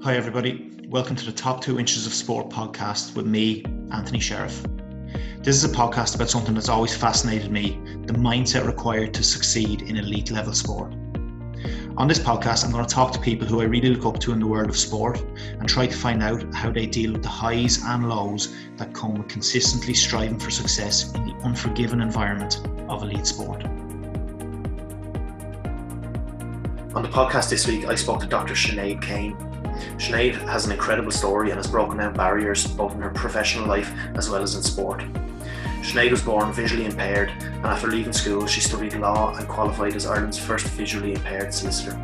Hi everybody, welcome to the Top 2 Inches of Sport podcast with me, Anthony Sheriff. This is a podcast about something that's always fascinated me, the mindset required to succeed in elite level sport. On this podcast, I'm going to talk to people who I really look up to in the world of sport and try to find out how they deal with the highs and lows that come with consistently striving for success in the unforgiving environment of elite sport. On the podcast this week, I spoke to Dr. Sinead Kane. Sinead has an incredible story and has broken down barriers both in her professional life as well as in sport. Sinead was born visually impaired, and after leaving school she studied law and qualified as Ireland's first visually impaired solicitor.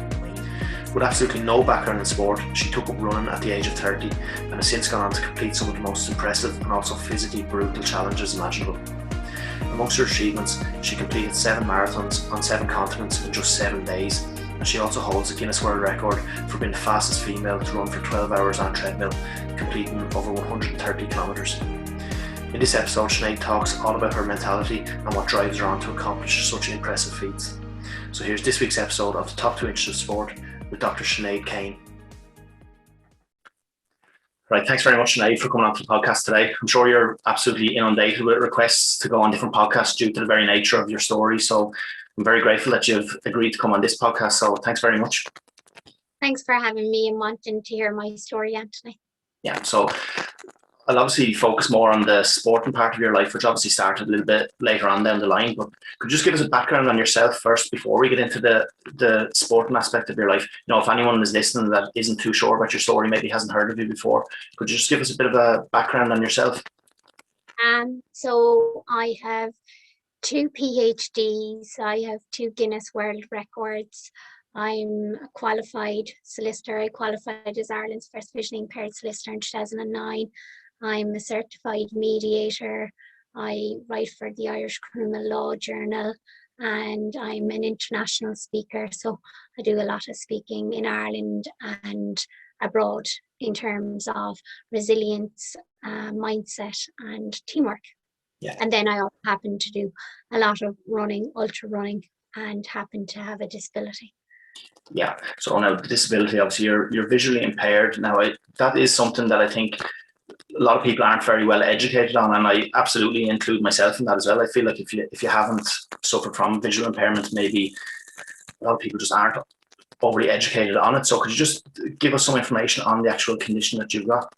With absolutely no background in sport, she took up running at the age of 30 and has since gone on to complete some of the most impressive and also physically brutal challenges imaginable. Amongst her achievements, she completed 7 marathons on 7 continents in just 7 days. And she also holds a Guinness World Record for being the fastest female to run for 12 hours on a treadmill, completing over 130 kilometres. In this episode, Sinead talks all about her mentality and what drives her on to accomplish such impressive feats. So here's this week's episode of the Top 2 Inches of Sport with Dr. Sinead Kane. Right, thanks very much, Sinead, for coming on to the podcast today. I'm sure you're absolutely inundated with requests to go on different podcasts due to the very nature of your story. So I'm very grateful that you've agreed to come on this podcast. So thanks very much. Thanks for having me and wanting to hear my story, Anthony. Yeah, so I'll obviously focus more on the sporting part of your life, which obviously started a little bit later on down the line. But could you just give us a background on yourself first before we get into the sporting aspect of your life? You know, if anyone is listening that isn't too sure about your story, maybe hasn't heard of you before, could you just give us a bit of a background on yourself? So I have 2 PhDs, I have 2 Guinness World Records. I'm a qualified solicitor. I qualified as Ireland's first visually impaired solicitor in 2009. I'm a certified mediator. I write for the Irish Criminal Law Journal, and I'm an international speaker. So I do a lot of speaking in Ireland and abroad in terms of resilience, mindset and teamwork. Yeah. And then I also happen to do a lot of running, ultra running, and happen to have a disability. Yeah. So now the disability, obviously you're visually impaired. Now that is something that I think a lot of people aren't very well educated on, and I absolutely include myself in that as well. I feel like if you haven't suffered from visual impairment, maybe a lot of people just aren't overly educated on it. So could you just give us some information on the actual condition that you've got?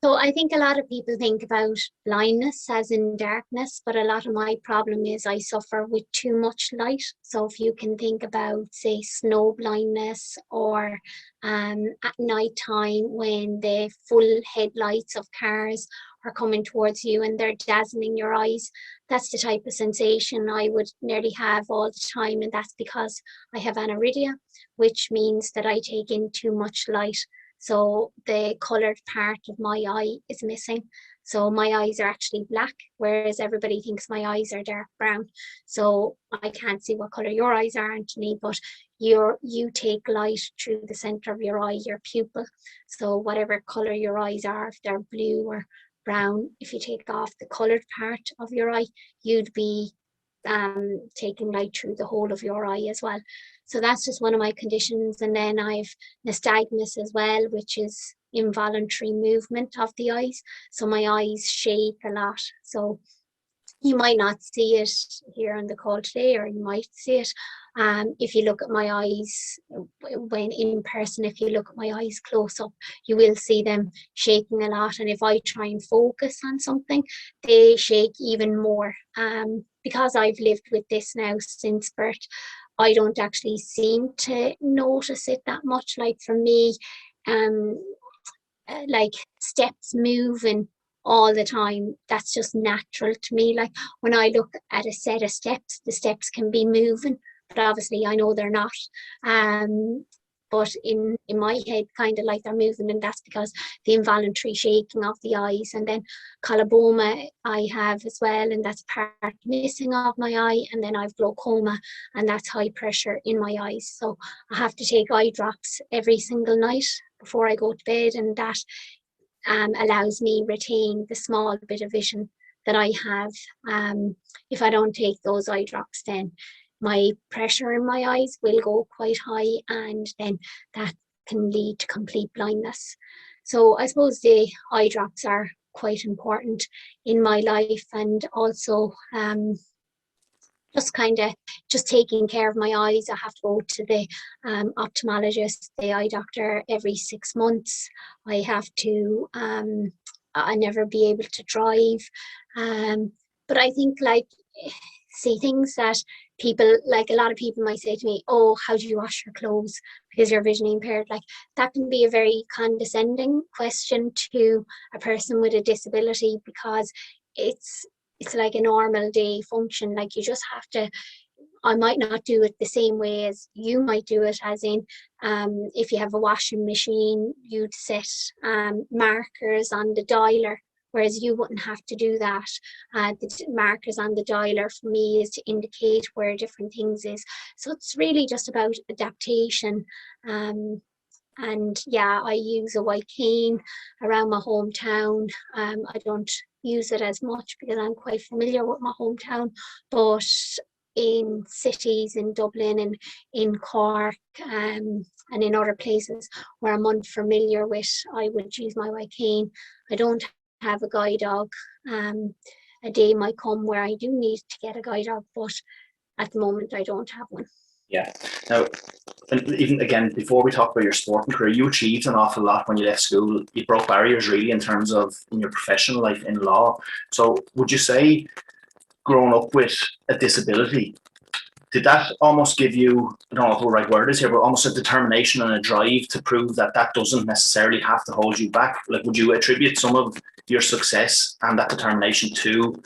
So I think a lot of people think about blindness as in darkness, but a lot of my problem is I suffer with too much light. So if you can think about, say, snow blindness, or at night time when the full headlights of cars are coming towards you and they're dazzling your eyes, that's the type of sensation I would nearly have all the time. And that's because I have aniridia, which means that I take in too much light. So the coloured part of my eye is missing. So my eyes are actually black, whereas everybody thinks my eyes are dark brown. So I can't see what colour your eyes are, Anthony, but you take light through the centre of your eye, your pupil. So whatever colour your eyes are, if they're blue or brown, if you take off the coloured part of your eye, you'd be taking light through the whole of your eye as well. So that's just one of my conditions. And then I've nystagmus as well, which is involuntary movement of the eyes. So my eyes shake a lot. So you might not see it here on the call today, or you might see it if you look at my eyes when in person. If you look at my eyes close up, you will see them shaking a lot. And if I try and focus on something, they shake even more. Because I've lived with this now since birth, I don't actually seem to notice it that much. Like for me, like steps moving all the time, that's just natural to me. Like when I look at a set of steps, the steps can be moving, but obviously I know they're not. But in my head, kind of like they're moving, and that's because the involuntary shaking of the eyes. And then coloboma I have as well, and that's part missing of my eye. And then I've glaucoma, and that's high pressure in my eyes. So I have to take eye drops every single night before I go to bed, and that allows me retain the small bit of vision that I have. If I don't take those eye drops, then my pressure in my eyes will go quite high, and then that can lead to complete blindness. So I suppose the eye drops are quite important in my life, and also just taking care of my eyes. I have to go to the ophthalmologist, the eye doctor, every 6 months. I have to, I never be able to drive. But I think, like, see, things that people, like a lot of people might say to me, oh, how do you wash your clothes because you're visually impaired? Like, that can be a very condescending question to a person with a disability, because it's like a normal day function. Like, you just have to, I might not do it the same way as you might do it, as in if you have a washing machine, you'd set markers on the dialer, whereas you wouldn't have to do that. The markers on the dialer for me is to indicate where different things is. So it's really just about adaptation. And yeah, I use a white cane around my hometown. I don't use it as much because I'm quite familiar with my hometown, but in cities in Dublin and in Cork and in other places where I'm unfamiliar with, I would use my white cane. I don't have a guide dog. A day might come where I do need to get a guide dog, but at the moment I don't have one. Yeah. Now, and even again, before we talk about your sporting career, you achieved an awful lot when you left school. You broke barriers really in terms of in your professional life in law. So would you say, growing up with a disability, did that almost give you, I don't know what the right word is here, but almost a determination and a drive to prove that that doesn't necessarily have to hold you back? Like, would you attribute some of your success and that determination to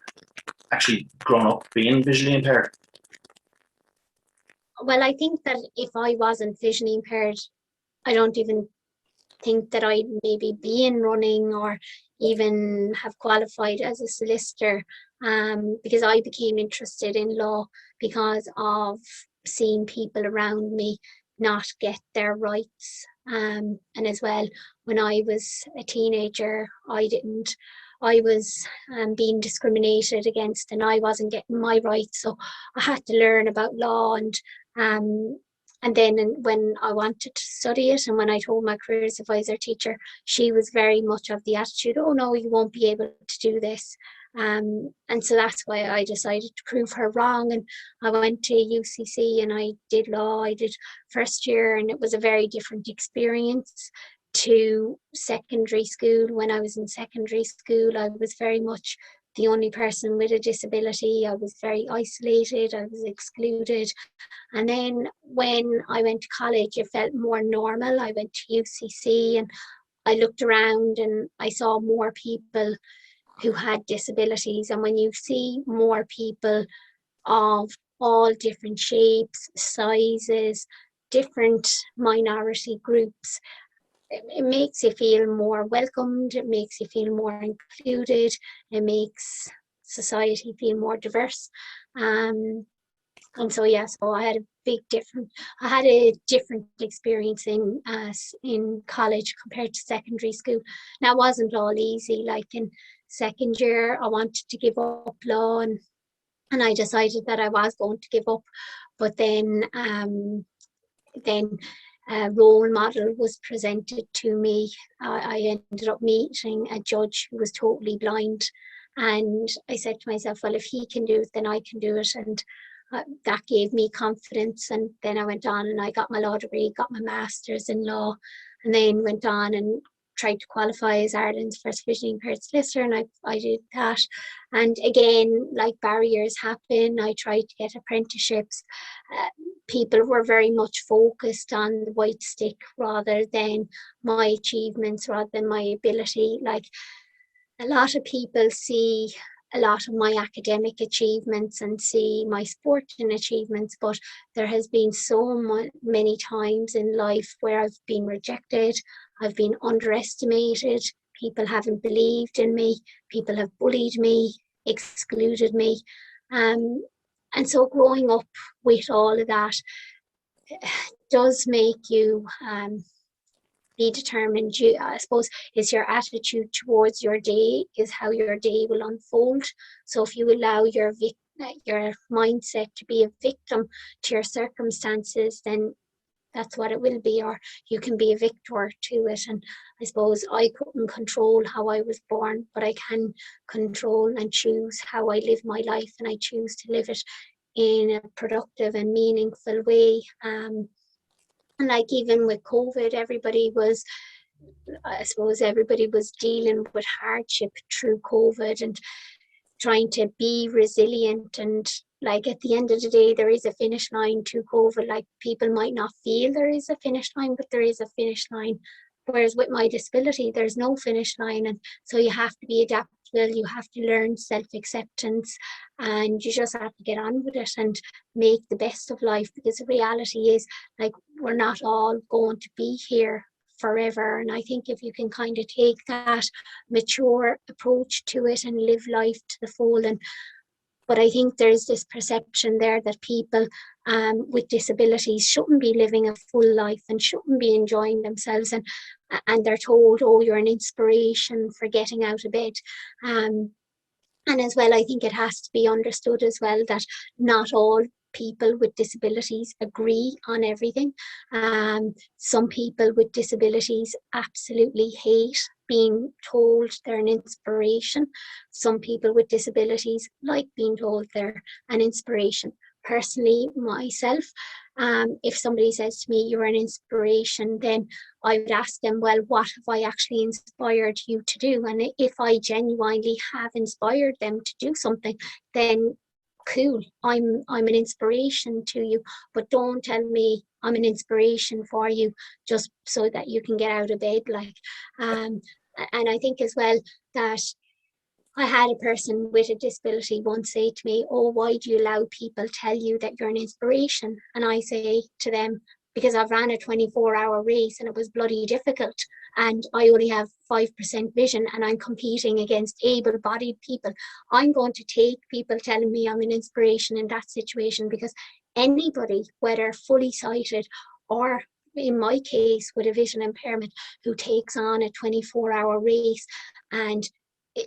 actually growing up being visually impaired? Well, I think that if I wasn't visually impaired, I don't even think that I'd maybe be in running or even have qualified as a solicitor, because I became interested in law because of seeing people around me not get their rights. And as well, when I was a teenager, I was being discriminated against and I wasn't getting my rights. So I had to learn about law, and then when I wanted to study it, and when I told my careers advisor teacher, she was very much of the attitude, oh no, you won't be able to do this. And so that's why I decided to prove her wrong. And I went to UCC and I did law. I did first year, and it was a very different experience to secondary school. When I was in secondary school, I was very much the only person with a disability. I was very isolated. I was excluded. And then when I went to college, it felt more normal. I went to UCC and I looked around and I saw more people who had disabilities. And when you see more people of all different shapes, sizes, different minority groups, it makes you feel more welcomed, it makes you feel more included, it makes society feel more diverse. And so yeah, so I had a different experience in college compared to secondary school. Now, it wasn't all easy. Like in second year, I wanted to give up law, and I decided that I was going to give up. But then a role model was presented to me. I ended up meeting a judge who was totally blind, and I said to myself, well, if he can do it, then I can do it. And that gave me confidence. And then I went on and I got my law degree, got my master's in law, and then went on and tried to qualify as Ireland's first visually impaired solicitor, and I did that. And again, like, barriers happen. I tried to get apprenticeships. People were very much focused on the white stick rather than my achievements, rather than my ability. Like, a lot of people see a lot of my academic achievements and see my sporting achievements, but there has been so many times in life where I've been rejected, I've been underestimated, people haven't believed in me, people have bullied me, excluded me. And so growing up with all of that does make you be determined. I suppose is your attitude towards your day is how your day will unfold. So if you allow your mindset to be a victim to your circumstances, then that's what it will be, or you can be a victor to it. And I suppose I couldn't control how I was born, but I can control and choose how I live my life, and I choose to live it in a productive and meaningful way. And like even with COVID, I suppose everybody was dealing with hardship through COVID and trying to be resilient. And like at the end of the day, there is a finish line to COVID. Like people might not feel there is a finish line, but there is a finish line. Whereas with my disability, there's no finish line. And so you have to be adaptable, you have to learn self-acceptance, and you just have to get on with it and make the best of life, because the reality is, like, we're not all going to be here forever. And I think if you can kind of take that mature approach to it and live life to the full. And but I think there's this perception there that people with disabilities shouldn't be living a full life and shouldn't be enjoying themselves, and they're told, oh, you're an inspiration for getting out of bed. And as well, I think it has to be understood as well that not all people with disabilities agree on everything. Some people with disabilities absolutely hate being told they're an inspiration. Some people with disabilities like being told they're an inspiration. Personally, myself, if somebody says to me, you're an inspiration, then I would ask them, well, what have I actually inspired you to do? And if I genuinely have inspired them to do something, then cool, I'm an inspiration to you. But don't tell me I'm an inspiration for you just so that you can get out of bed. And I think as well that I had a person with a disability once say to me, oh, why do you allow people tell you that you're an inspiration? And I say to them, because I've ran a 24-hour race and it was bloody difficult, and I only have 5% vision and I'm competing against able-bodied people. I'm going to take people telling me I'm an inspiration in that situation, because anybody, whether fully sighted or in my case with a vision impairment, who takes on a 24-hour race and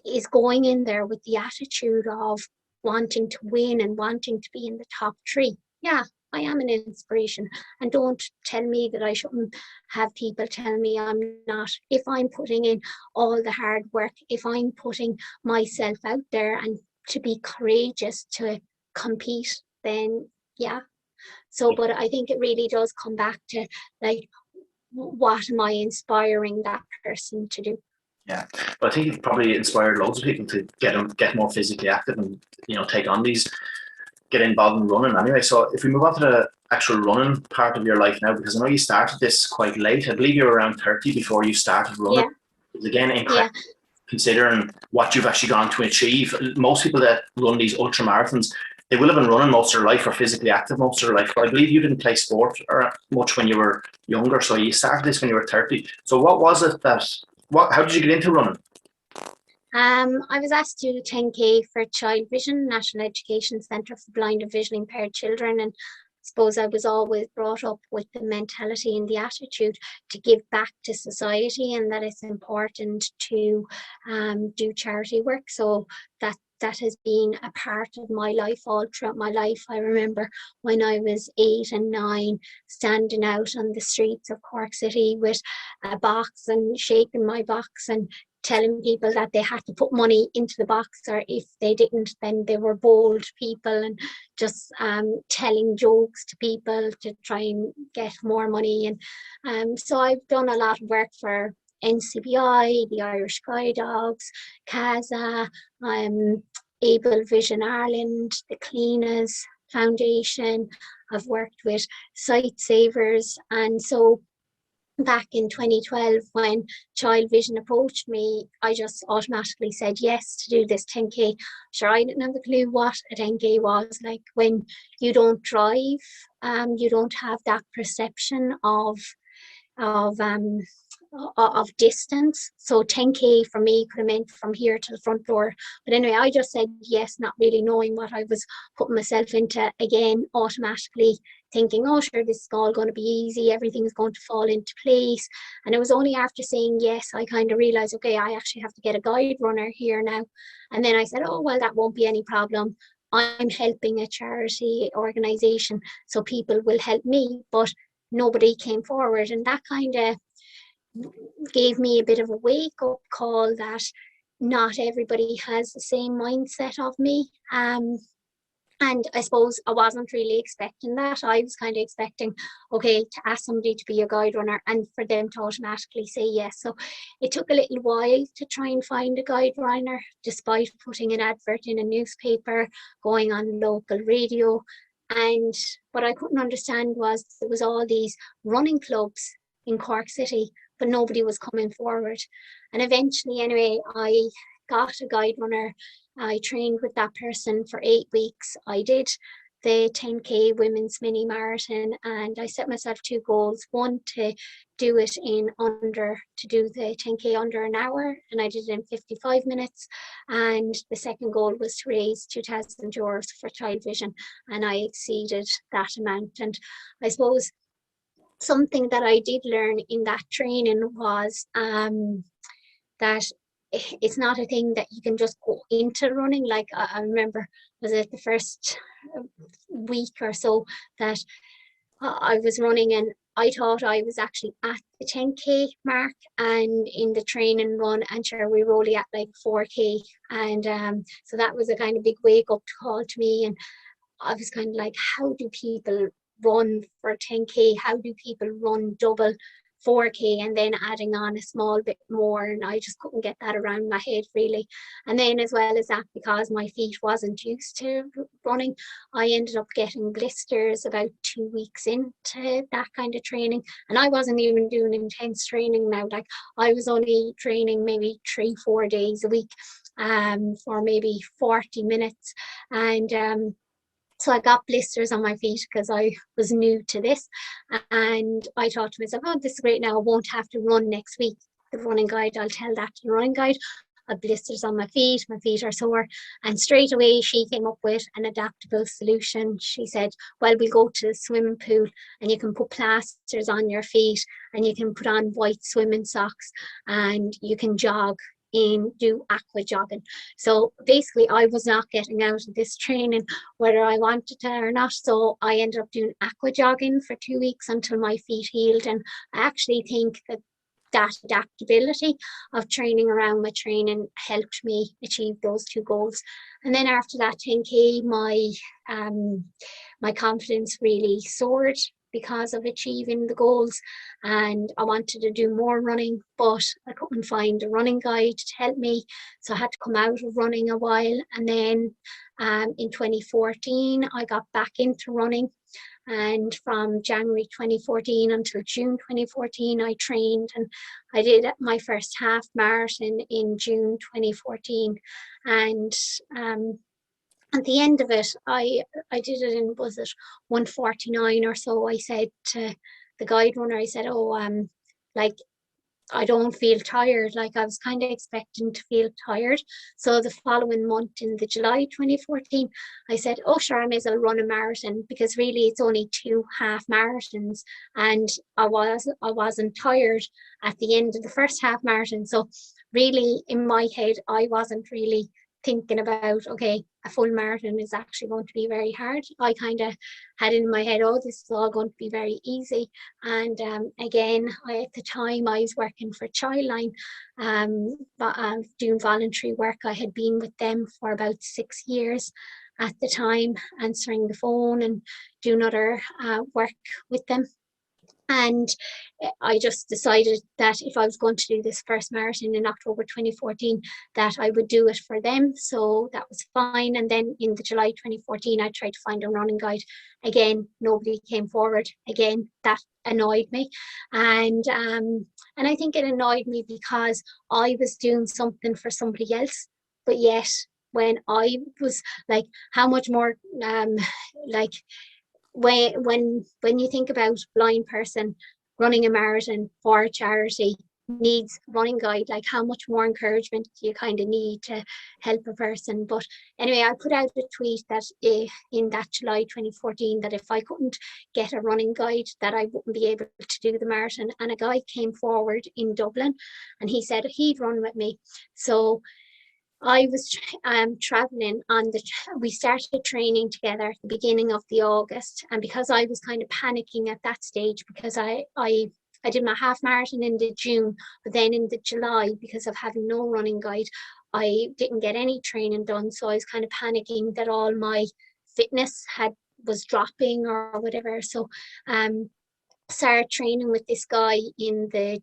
is going in there with the attitude of wanting to win and wanting to be in the top three, yeah, I am an inspiration. And don't tell me that I shouldn't have people tell me I'm not. If I'm putting in all the hard work, if I'm putting myself out there and to be courageous to compete, then yeah. So, but I think it really does come back to, like, what am I inspiring that person to do? Yeah, but I think you've probably inspired loads of people to get more physically active and, take on these, get involved in running anyway. So if we move on to the actual running part of your life now, because I know you started this quite late. I believe you were around 30 before you started running. Yeah. It's again incredible, yeah, considering what you've actually gone to achieve. Most people that run these ultra marathons, they will have been running most of their life or physically active most of their life. But I believe you didn't play sport or much when you were younger, so you started this when you were 30. So what was it how did you get into running? I was asked to do 10K for Child Vision, National Education Centre for Blind and Visually Impaired Children. And I suppose I was always brought up with the mentality and the attitude to give back to society, and that it's important to do charity work. So that has been a part of my life all throughout my life. I remember when I was 8 and 9, standing out on the streets of Cork City with a box and shaking my box and telling people that they had to put money into the box, or if they didn't, then they were bold people, and just telling jokes to people to try and get more money. And so I've done a lot of work for NCBI, the Irish Guide Dogs, CASA, Able Vision Ireland, the Cleaners Foundation. I've worked with Sight Savers. And so back in 2012, when Child Vision approached me, I just automatically said yes to do this 10K. Sure, I didn't have a clue what a 10K was. Like, when you don't drive, you don't have that perception of distance. So 10K for me could have meant from here to the front door. But anyway, I just said yes, not really knowing what I was putting myself into, again, automatically thinking, oh, sure, this is all going to be easy, everything's going to fall into place. And it was only after saying yes, I kind of realized, okay, I actually have to get a guide runner here now. And then I said, oh, well, that won't be any problem. I'm helping a charity organization, so people will help me. But nobody came forward. And that kind of gave me a bit of a wake up call that not everybody has the same mindset of me. And I suppose I wasn't really expecting that. I was kind of expecting, okay, to ask somebody to be a guide runner and for them to automatically say yes. So it took a little while to try and find a guide runner, despite putting an advert in a newspaper, going on local radio. And what I couldn't understand was there was all these running clubs in Cork City, but nobody was coming forward. And eventually, anyway, I got a guide runner. I trained with that person for 8 weeks. I did the 10K women's mini marathon, and I set myself 2 goals. One, to do it to do the 10K under an hour, and I did it in 55 minutes. And the second goal was to raise €2,000 for child vision, and I exceeded that amount. And I suppose something that I did learn in that training was that it's not a thing that you can just go into running. Like I remember, was it the first week or so that I was running, and I thought I was actually at the 10K mark, and in the training run, and sure, we were only at like 4K. And so that was a kind of big wake up call to me. And I was kind of like, how do people run for 10K? How do people run double 4K and then adding on a small bit more? And I just couldn't get that around my head, really. And then, as well as that, because my feet wasn't used to running, I ended up getting blisters about 2 weeks into that kind of training. And I wasn't even doing intense training now. Like, I was only training maybe 3-4 days a week for maybe 40 minutes. And so I got blisters on my feet because I was new to this. And I thought to myself, oh, this is great. Now I won't have to run next week. The running guide, I'll tell that to the running guide. I have blisters on my feet are sore. And straight away she came up with an adaptable solution. She said, well, we'll go to the swimming pool and you can put plasters on your feet and you can put on white swimming socks and you can do aqua jogging. So basically I was not getting out of this training whether I wanted to or not. So I ended up doing aqua jogging for 2 weeks until my feet healed. And I actually think that adaptability of training around my training helped me achieve those 2 goals. And then after that 10K, my confidence really soared because of achieving the goals, and I wanted to do more running, but I couldn't find a running guide to help me, so I had to come out of running a while. And then in 2014 I got back into running, and from January 2014 until June 2014 I trained, and I did my first half marathon in June 2014. And at the end of it, I did it in, was it 1:49 or so? I said to the guide runner, I said, like, I don't feel tired. Like, I was kind of expecting to feel tired. So the following month, in the July 2014, I said, oh, sure, I may as well run a marathon, because really it's only 2 half marathons. And I wasn't tired at the end of the first half marathon. So really, in my head, I wasn't really thinking about, okay, a full marathon is actually going to be very hard. I kind of had in my head, oh, this is all going to be very easy. And again, at the time I was working for Childline, doing voluntary work. I had been with them for about 6 years at the time, answering the phone and doing other work with them. And I just decided that if I was going to do this first marathon in October 2014, that I would do it for them. So that was fine. And then in the July 2014, I tried to find a running guide. Again, nobody came forward. Again, that annoyed me. And I think it annoyed me because I was doing something for somebody else, but yet when I was like, how much more like, when you think about a blind person running a marathon for a charity needs running guide, like how much more encouragement do you kind of need to help a person? But anyway, I put out a tweet that in that July 2014 that if I couldn't get a running guide that I wouldn't be able to do the marathon. And a guy came forward in Dublin and he said he'd run with me. So I was traveling on we started training together at the beginning of the August, and because I was kind of panicking at that stage, because I did my half marathon in the June, but then in the July, because of having no running guide, I didn't get any training done. So I was kind of panicking that all my fitness was dropping or whatever. So started training with this guy in the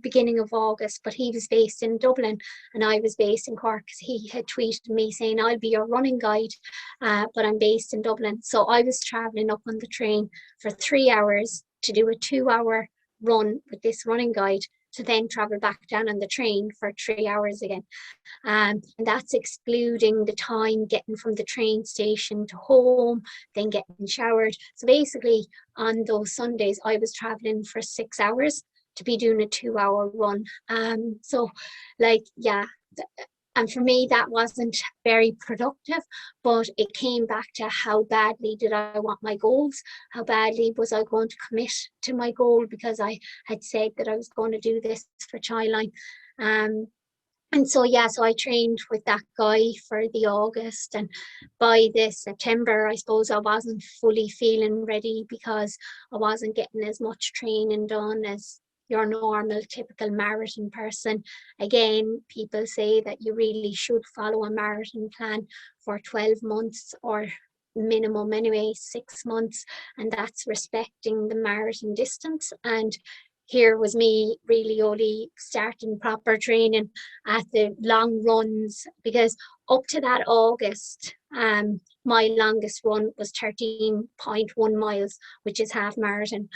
beginning of August, but he was based in Dublin and I was based in Cork. He had tweeted me saying, I'll be your running guide, but I'm based in Dublin. So I was traveling up on the train for 3 hours to do a 2 hour run with this running guide, to then travel back down on the train for 3 hours again. And that's excluding the time getting from the train station to home, then getting showered. So basically, on those Sundays, I was traveling for 6 hours to be doing a 2 hour run. So, like, yeah. And for me, that wasn't very productive, but it came back to how badly did I want my goals? How badly was I going to commit to my goal, because I had said that I was going to do this for Childline. And so, yeah, so I trained with that guy for the August. And by the September, I suppose I wasn't fully feeling ready, because I wasn't getting as much training done as your normal, typical marathon person. Again, people say that you really should follow a marathon plan for 12 months or minimum anyway, 6 months. And that's respecting the marathon distance. And here was me really only starting proper training at the long runs, because up to that August, my longest run was 13.1 miles, which is half marathon.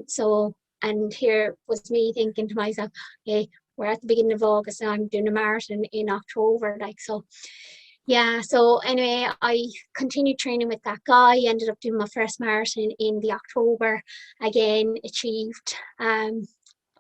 So, and here was me thinking to myself, okay, we're at the beginning of August and I'm doing a marathon in October, like, so. Yeah, so anyway, I continued training with that guy, ended up doing my first marathon in the October, again,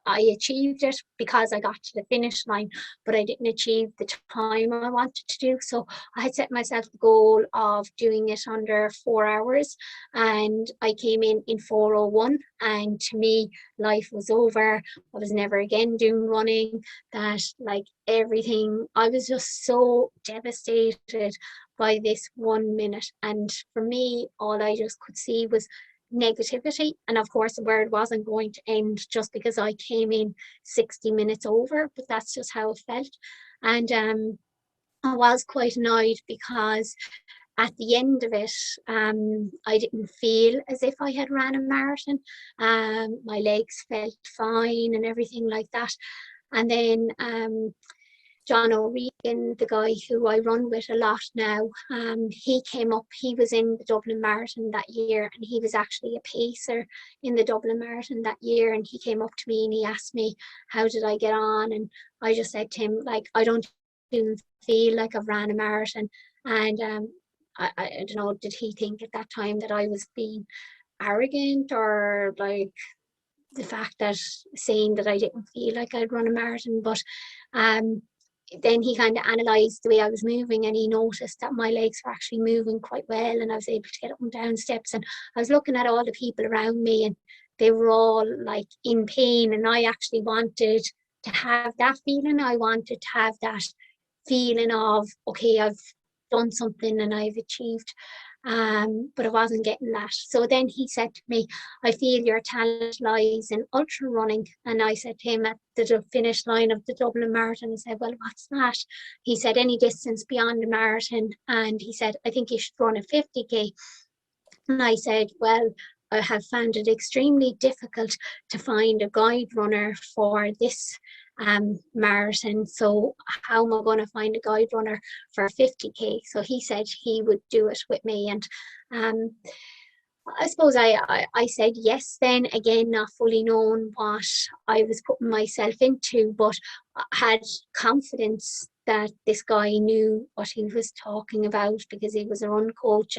I achieved it because I got to the finish line, but I didn't achieve the time I wanted to do. So I had set myself the goal of doing it under 4 hours, and I came in 4:01. And to me, life was over. I was never again doing running. That, like, everything, I was just so devastated by this 1 minute. And for me, all I just could see was negativity. And of course, the word wasn't going to end just because I came in 60 minutes over, but that's just how it felt. And I was quite annoyed because at the end of it, I didn't feel as if I had ran a marathon. My legs felt fine and everything like that. And then John O'Regan, the guy who I run with a lot now, he came up, he was in the Dublin Marathon that year, and he was actually a pacer in the Dublin Marathon that year. And he came up to me and he asked me, how did I get on? And I just said to him, like, I don't even feel like I've ran a marathon. And I don't know, did he think at that time that I was being arrogant, or like the fact that saying that I didn't feel like I'd run a marathon? But then he kind of analysed the way I was moving, and he noticed that my legs were actually moving quite well, and I was able to get up and down steps. And I was looking at all the people around me, and they were all like in pain, and I actually wanted to have that feeling. I wanted to have that feeling of, okay, I've done something and I've achieved. But I wasn't getting that. So then he said to me, I feel your talent lies in ultra running. And I said to him at the finish line of the Dublin Marathon, I said, well, what's that? He said, any distance beyond the marathon. And he said, I think you should run a 50K. And I said, well, I have found it extremely difficult to find a guide runner for this marathon. So how am I going to find a guide runner for 50K? So he said he would do it with me. And I suppose I said yes then, again, not fully knowing what I was putting myself into, but I had confidence that this guy knew what he was talking about, because he was a run coach.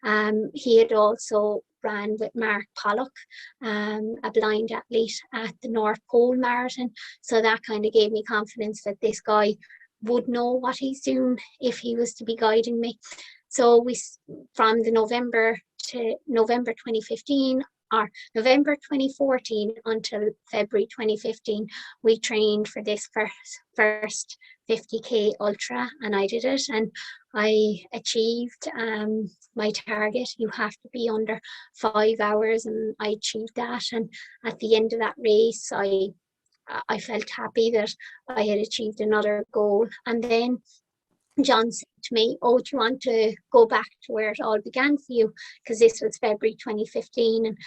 And he had also ran with Mark Pollock, a blind athlete, at the North Pole Marathon. So that kind of gave me confidence that this guy would know what he's doing if he was to be guiding me. So from the November to November 2015, or November 2014 until February 2015, we trained for this first 50k ultra, and I did it, and I achieved my target. You have to be under 5 hours, and I achieved that. And at the end of that race, I felt happy that I had achieved another goal. And then John said to me, "Oh, do you want to go back to where it all began for you?" Because this was February 2015. And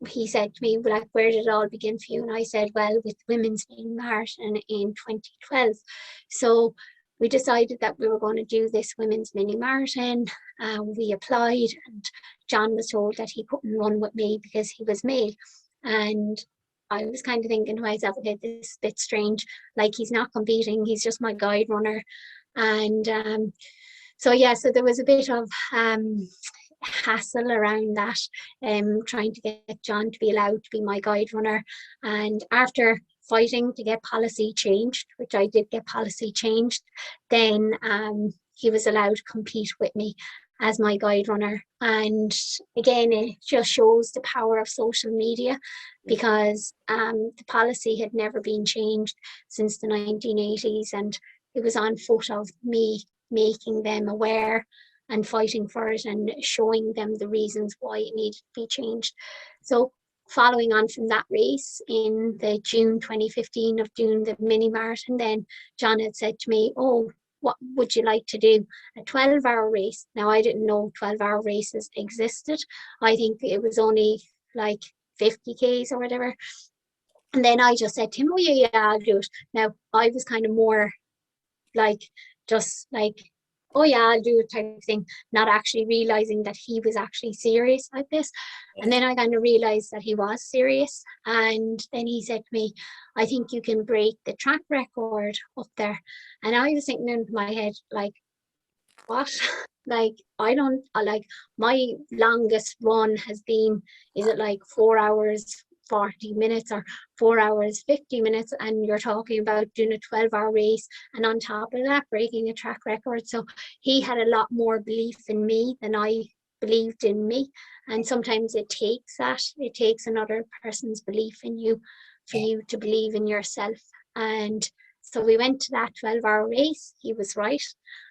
he said to me, like, "Where did it all begin for you?" And I said, "Well, with women's marathon in 2012. So we decided that we were going to do this women's mini marathon. We applied, and John was told that he couldn't run with me because he was male. And I was kind of thinking to myself, okay, this is a bit strange. Like, he's not competing, he's just my guide runner. And so there was a bit of hassle around that, trying to get John to be allowed to be my guide runner. And after fighting to get policy changed, which I did get policy changed, then he was allowed to compete with me as my guide runner. And again, it just shows the power of social media, because the policy had never been changed since the 1980s, and it was on foot of me making them aware and fighting for it and showing them the reasons why it needed to be changed. So following on from that race in the June 2015 of doing the mini marathon, then John had said to me, "Oh, what would you like to do? A 12-hour race." Now, I didn't know 12-hour races existed. I think it was only like 50Ks or whatever. And then I just said to him, "Oh yeah, I'll do it." Now, I was kind of more like, just like, "Oh yeah, I'll do it" type of thing, not actually realizing that he was actually serious like this. And then I kind of realized that he was serious. And then he said to me, "I think you can break the track record up there." And I was thinking in my head, like, what? Like, like, my longest run has been, is it like 4 hours 40 minutes or 4 hours 50 minutes, and you're talking about doing a 12-hour race, and on top of that breaking a track record. So he had a lot more belief in me than I believed in me. And sometimes it takes another person's belief in you for you to believe in yourself. And so we went to that 12-hour race. He was right.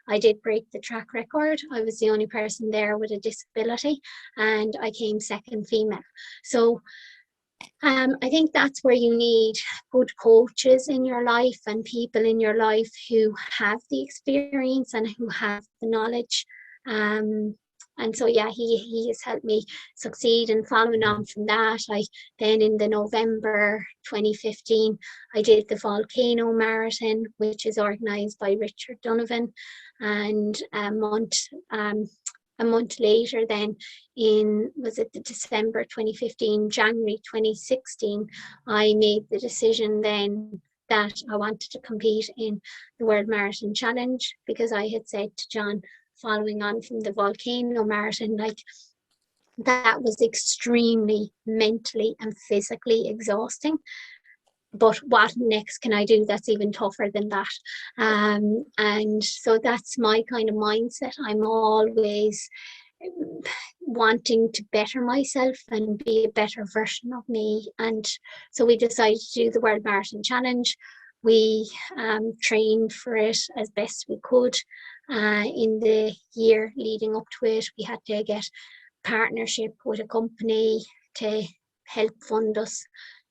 I did break the track record. I was the only person there with a disability, and I came second female. So I think that's where you need good coaches in your life and people in your life who have the experience and who have the knowledge. And so, he has helped me succeed. And following on from that, then in the November 2015, I did the Volcano Marathon, which is organised by Richard Donovan. And a month later, then was it the December 2015, January 2016, I made the decision then that I wanted to compete in the World Marathon Challenge, because I had said to John, following on from the Volcano Marathon, like, that was extremely mentally and physically exhausting. But what next can I do that's even tougher than that? And so that's my kind of mindset. I'm always wanting to better myself and be a better version of me. And so we decided to do the World Marathon Challenge. We trained for it as best we could. In the year leading up to it, we had to get partnership with a company to help fund us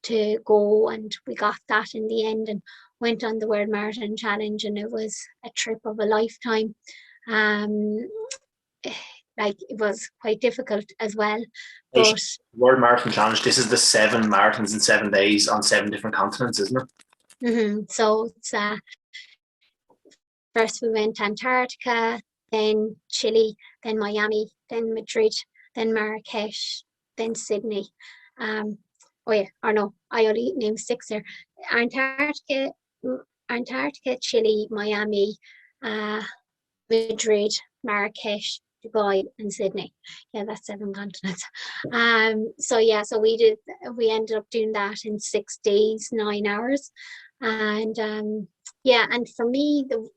to go, and we got that in the end and went on the World Marathon Challenge, and it was a trip of a lifetime. Like, it was quite difficult as well. But World Marathon Challenge, this is the 7 marathons in 7 days on 7 different continents, isn't it? Mm-hmm. So it's first we went to Antarctica, then Chile, then Miami, then Madrid, then Marrakesh, then Sydney. I only named 6 there. Antarctica, Chile, Miami, Madrid, Marrakesh, Dubai, and Sydney. Yeah, that's 7 continents. So we ended up doing that in 6 days, 9 hours. And and for me, the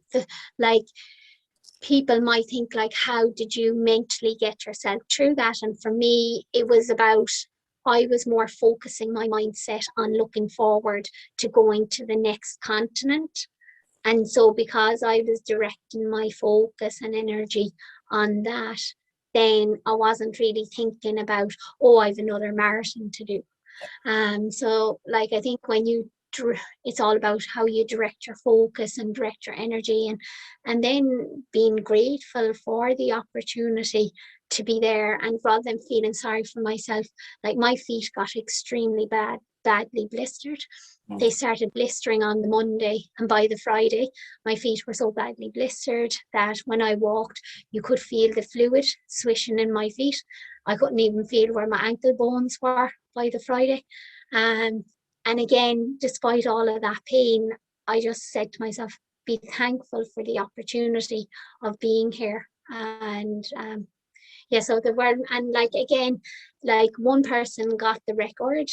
people might think, like, how did you mentally get yourself through that? And for me, it was about, I was more focusing my mindset on looking forward to going to the next continent And so because I was directing my focus and energy on that, then I wasn't really thinking about, oh, I've another marathon to do. So like, I think when you, it's all about how you direct your focus and direct your energy, and then being grateful for the opportunity to be there. And rather than feeling sorry for myself, like my feet got extremely badly blistered. They started blistering on the Monday, and by the Friday, my feet were so badly blistered that when I walked, you could feel the fluid swishing in my feet. I couldn't even feel where my ankle bones were by the Friday. And again, despite all of that pain, I just said to myself, be thankful for the opportunity of being here. And yeah, so the world, and like, again, like one person got the record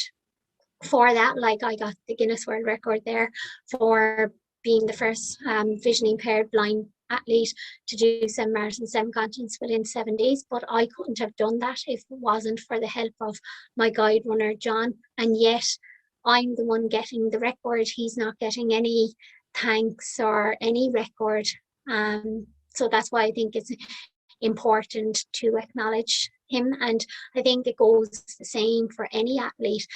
for that. Like, I got the Guinness World Record there for being the first vision impaired blind athlete to do 7 marathons, 7 continents within 7 days. But I couldn't have done that if it wasn't for the help of my guide runner, John. And yet I'm the one getting the record. He's not getting any thanks or any record. So that's why I think it's important to acknowledge him. And I think it goes the same for any athlete,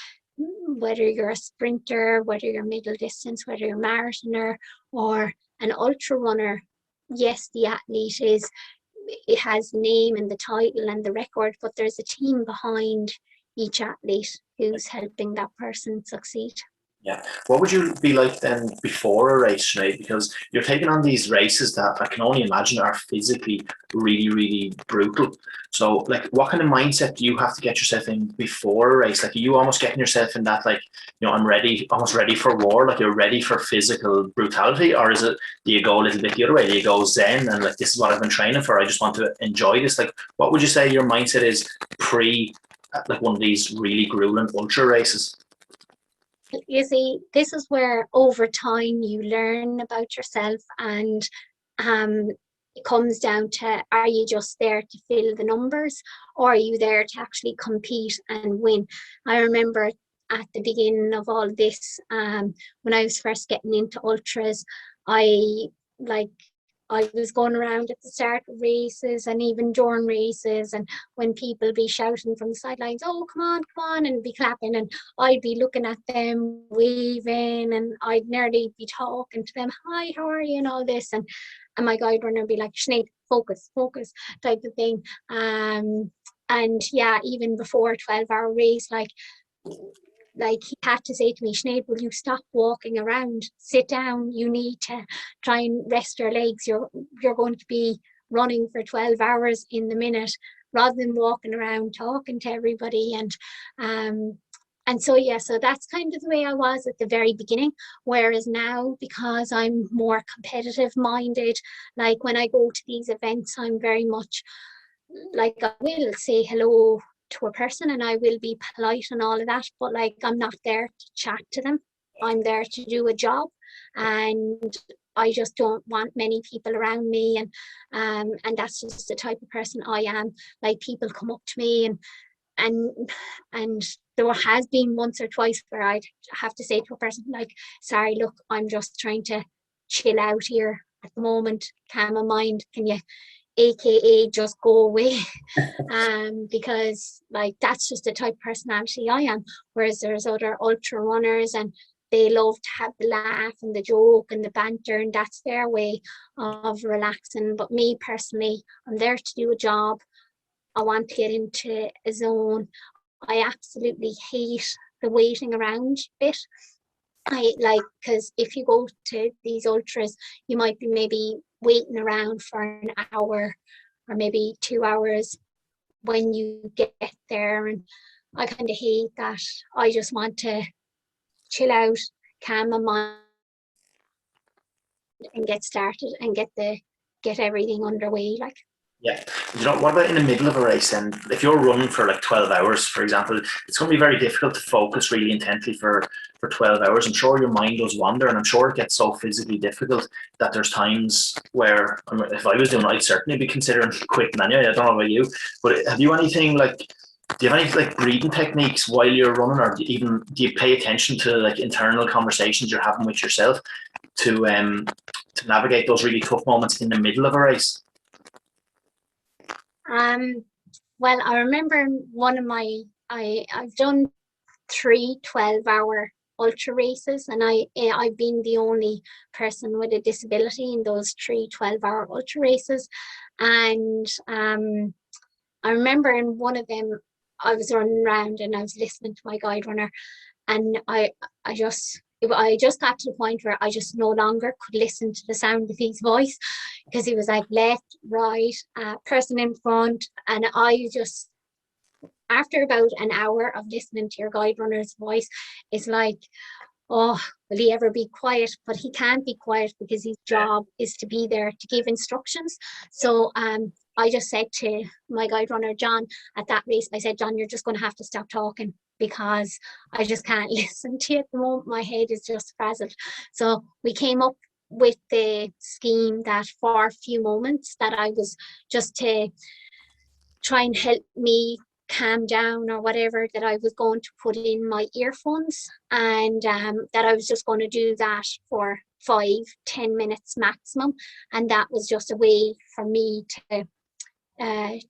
whether you're a sprinter, whether you're middle distance, whether you're a marathoner or an ultra runner. Yes, the athlete it has the name and the title and the record, but there's a team behind each athlete who's helping that person succeed. Yeah. What would you be like then before a race, Sinead? Because you're taking on these races that I can only imagine are physically really, really brutal. So, like, what kind of mindset do you have to get yourself in before a race? Like, are you almost getting yourself in that, like, I'm ready, almost ready for war, like you're ready for physical brutality? Or is it, do you go a little bit the other way? Do you go zen and, like, this is what I've been training for, I just want to enjoy this? Like, what would you say your mindset is pre, like, one of these really grueling ultra races? You see, this is where over time you learn about yourself, and it comes down to, are you just there to fill the numbers, or are you there to actually compete and win? I remember at the beginning of all this, when I was first getting into ultras, I was going around at the start of races and even during races, and when people be shouting from the sidelines, oh, come on, and be clapping, and I'd be looking at them, waving, and I'd nearly be talking to them, hi, how are you, and all this, and my guide runner would be like, Sinead, focus, type of thing. And yeah, even before a 12-hour race, like he had to say to me, Sinead, will you stop walking around? Sit down. You need to try and rest your legs. You're going to be running for 12 hours in the minute, rather than walking around talking to everybody. And so, yeah, so that's kind of the way I was at the very beginning. Whereas now, because I'm more competitive minded, like when I go to these events, I'm very much like, I will say hello to a person and I will be polite and all of that, but like, I'm not there to chat to them. I'm there to do a job, and I just don't want many people around me, and that's just the type of person I am. Like, people come up to me and there has been once or twice where I'd have to say to a person, like, sorry, look, I'm just trying to chill out here at the moment, calm my mind, can you AKA just go away? Because like, that's just the type of personality I am. Whereas there's other ultra runners and they love to have the laugh and the joke and the banter, and that's their way of relaxing. But me personally, I'm there to do a job. I want to get into a zone. I absolutely hate the waiting around bit. I like, because if you go to these ultras, you might be maybe waiting around for an hour or maybe 2 hours when you get there, and I kind of hate that. I just want to chill out, calm my mind, and get started and get everything underway. Like, Yeah. What about in the middle of a race? And if you're running for like 12 hours, for example, it's going to be very difficult to focus really intently for 12 hours. I'm sure your mind does wander, and I'm sure it gets so physically difficult that there's times where, if I was doing it, I'd certainly be considering quitting anyway. I don't know about you, but have you anything like, do you have any like breathing techniques while you're running, or do you pay attention to like internal conversations you're having with yourself to to navigate those really tough moments in the middle of a race? Well, I remember one of my, I've done 3 12-hour ultra races, and I've been the only person with a disability in those 3 12-hour ultra races. And I remember in one of them, I was running around and I was listening to my guide runner, and I just got to the point where I just no longer could listen to the sound of his voice, because he was like left, right, person in front, and I just, after about an hour of listening to your guide runner's voice, it's like, oh, will he ever be quiet? But he can't be quiet because his job is to be there to give instructions. So I just said to my guide runner, John, at that race, I said, John, you're just going to have to stop talking, because I just can't listen to you at the moment. My head is just frazzled. So we came up with the scheme that for a few moments that I was just to try and help me calm down or whatever, that I was going to put in my earphones, and that I was just going to do that for 5-10 minutes maximum, and that was just a way for me to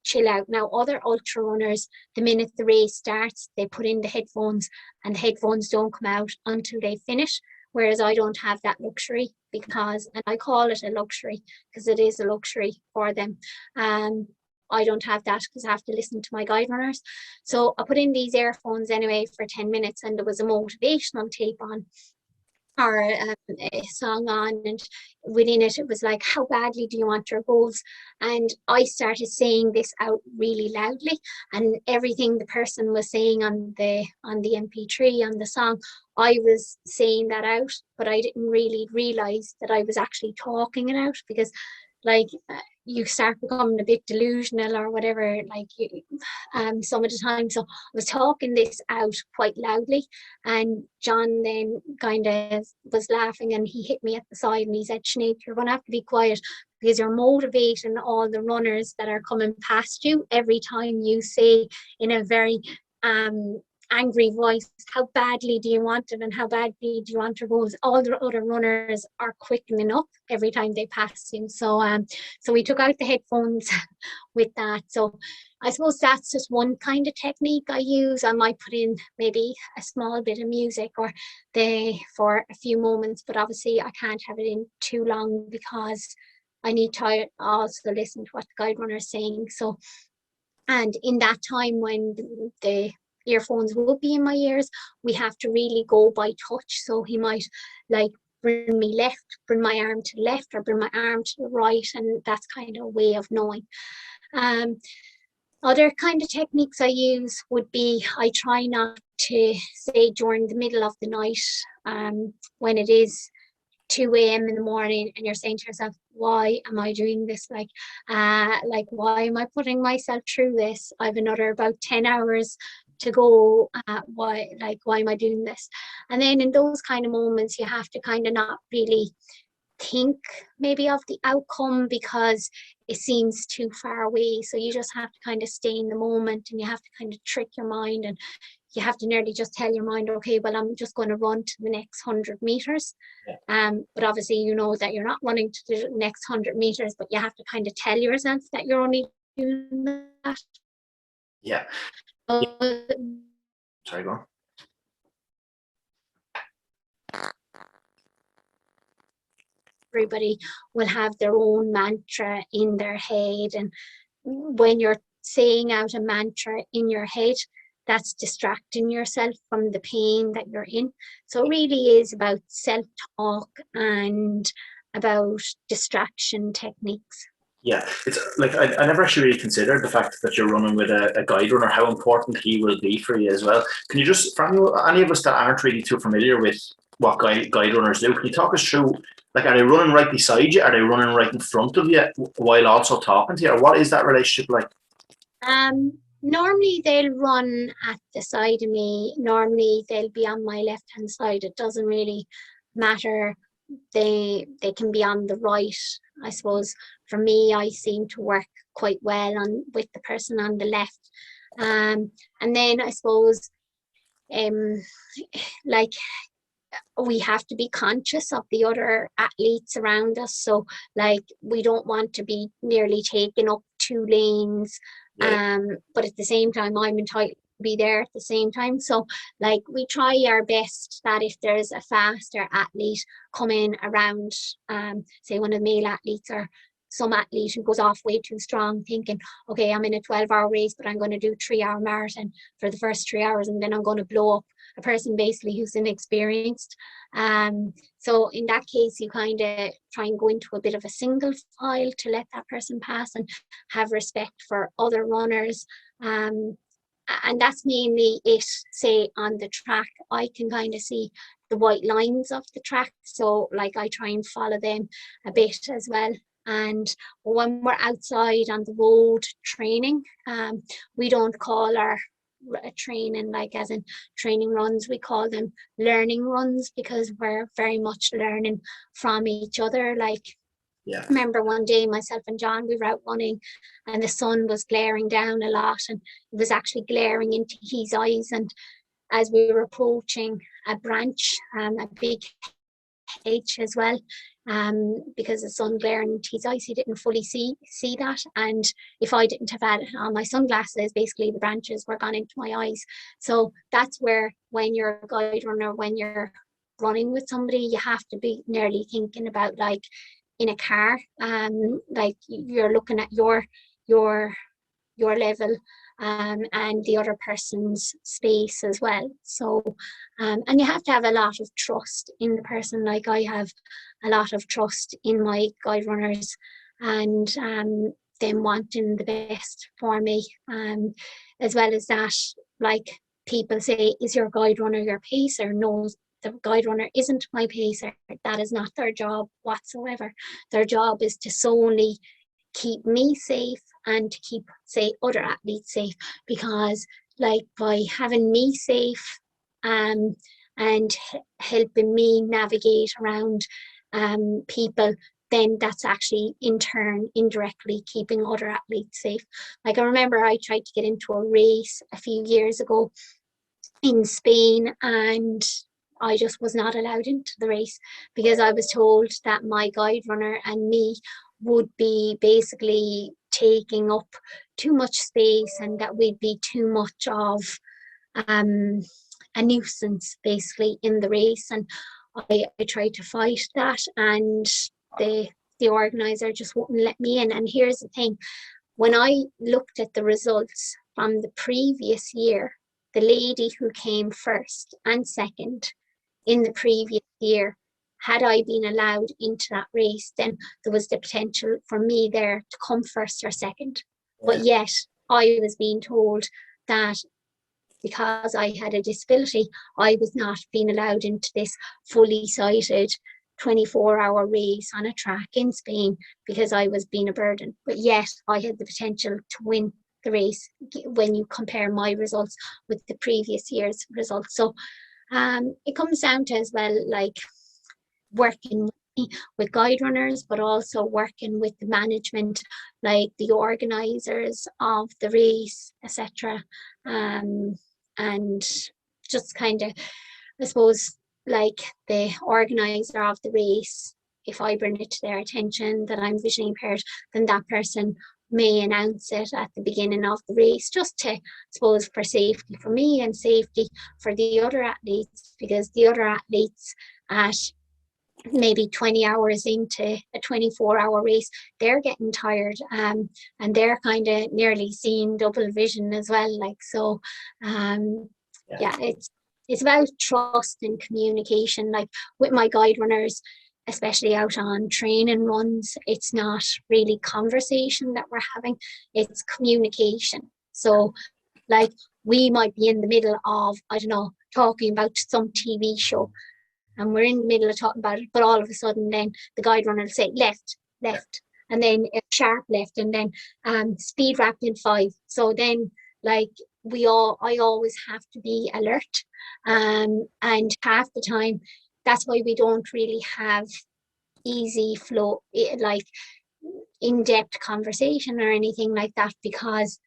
chill out. Now, other ultra runners, the minute the race starts, they put in the headphones, and the headphones don't come out until they finish, whereas I don't have that luxury, because, and I call it a luxury because it is a luxury for them. I don't have that because I have to listen to my guide runners. So I put in these earphones anyway for 10 minutes, and there was a motivational tape on, or a song on, and within it, it was like, how badly do you want your goals? And I started saying this out really loudly, and everything the person was saying on the MP3, on the song, I was saying that out, but I didn't really realize that I was actually talking it out, because like you start becoming a bit delusional or whatever, like some of the time. So I was talking this out quite loudly, and John then kind of was laughing, and he hit me at the side and he said, Sinead, you're going to have to be quiet, because you're motivating all the runners that are coming past you every time you say in a very angry voice, how badly do you want it, and how badly do you want your goals? All the other runners are quickening up every time they pass you. So so we took out the headphones with that. So I suppose that's just one kind of technique I use. I might put in maybe a small bit of music or for a few moments, but obviously I can't have it in too long, because I need to also listen to what the guide runner is saying. So, and in that time when the earphones will be in my ears, we have to really go by touch. So he might like bring my arm to the left, or bring my arm to the right, and that's kind of a way of knowing. Other kind of techniques I use would be, I try not to say during the middle of the night, when it is 2 a.m. in the morning and you're saying to yourself, why am I doing this? Like why am I putting myself through this? I have another about 10 hours to go. Why am I doing this? And then in those kind of moments, you have to kind of not really think maybe of the outcome, because it seems too far away. So you just have to kind of stay in the moment, and you have to kind of trick your mind, and you have to nearly just tell your mind, okay, well, I'm just going to run to the next 100 meters. But obviously, you know that you're not running to the next 100 meters, but you have to kind of tell yourself that you're only doing that. Yeah. Sorry, go on. Everybody will have their own mantra in their head, and when you're saying out a mantra in your head, that's distracting yourself from the pain that you're in. So it really is about self-talk and about distraction techniques. Yeah, it's like I never actually really considered the fact that you're running with a guide runner, how important he will be for you as well. Can you just, for any of us that aren't really too familiar with what guide runners do, can you talk us through, like, are they running right beside you? Are they running right in front of you while also talking to you? Or what is that relationship like? Normally they'll run at the side of me. Normally they'll be on my left hand side. It doesn't really matter. They can be on the right. I suppose for me, I seem to work quite well with the person on the left. And then I suppose like we have to be conscious of the other athletes around us. So like we don't want to be nearly taking up 2 lanes. But at the same time, I'm entitled to be there at the same time. So like we try our best that if there's a faster athlete coming around, say one of the male athletes or some athlete who goes off way too strong, thinking, okay, I'm in a 12-hour race, but I'm going to do 3-hour marathon for the first 3 hours, and then I'm going to blow up a person basically who's inexperienced. So in that case, you kind of try and go into a bit of a single file to let that person pass and have respect for other runners. And that's mainly it. Say on the track, I can kind of see the white lines of the track. So like I try and follow them a bit as well. And when we're outside on the road training, we don't call our training like as in training runs, we call them learning runs, because we're very much learning from each other. Like, I remember one day myself and John, we were out running and the sun was glaring down a lot, and it was actually glaring into his eyes. And as we were approaching a branch, a big H as well, because the sun glaring into his eyes, he didn't fully see that. And if I didn't have had on my sunglasses, basically the branches were gone into my eyes. So that's where, when you're a guide runner, when you're running with somebody, you have to be nearly thinking about, like in a car, like you're looking at your level, and the other person's space as well. So and you have to have a lot of trust in the person. Like I have a lot of trust in my guide runners, and them wanting the best for me. As well as that, like people say, is your guide runner your pacer? No, the guide runner isn't my pacer. That is not their job whatsoever. Their job is to solely keep me safe and to keep, say, other athletes safe, because like by having me safe, and helping me navigate around people, then that's actually in turn indirectly keeping other athletes safe. Like I remember I tried to get into a race a few years ago in Spain, and I just was not allowed into the race because I was told that my guide runner and me would be basically taking up too much space, and that we'd be too much of a nuisance basically in the race. And I tried to fight that, and the organizer just wouldn't let me in. And here's the thing, when I looked at the results from the previous year, the lady who came first and second in the previous year, had I been allowed into that race, then there was the potential for me there to come first or second. But yet I was being told that because I had a disability, I was not being allowed into this fully sighted 24-hour race on a track in Spain because I was being a burden. But yet I had the potential to win the race when you compare my results with the previous year's results. So it comes down to as well, like working with guide runners, but also working with the management, like the organizers of the race, etc. And just kind of, I suppose, like the organizer of the race, if I bring it to their attention that I'm visually impaired, then that person may announce it at the beginning of the race, just to, suppose, for safety for me and safety for the other athletes, because the other athletes at maybe 20 hours into a 24-hour race, they're getting tired, and they're kind of nearly seeing double vision as well. Like, so it's about trust and communication. Like with my guide runners, especially out on training runs, it's not really conversation that we're having, it's communication. So like we might be in the middle of, I don't know, talking about some TV show, and we're in the middle of talking about it, but all of a sudden then the guide runner will say left, and then a sharp left, and then speed wrap in 5. So then like I always have to be alert, and half the time that's why we don't really have easy flow, like in-depth conversation or anything like that, because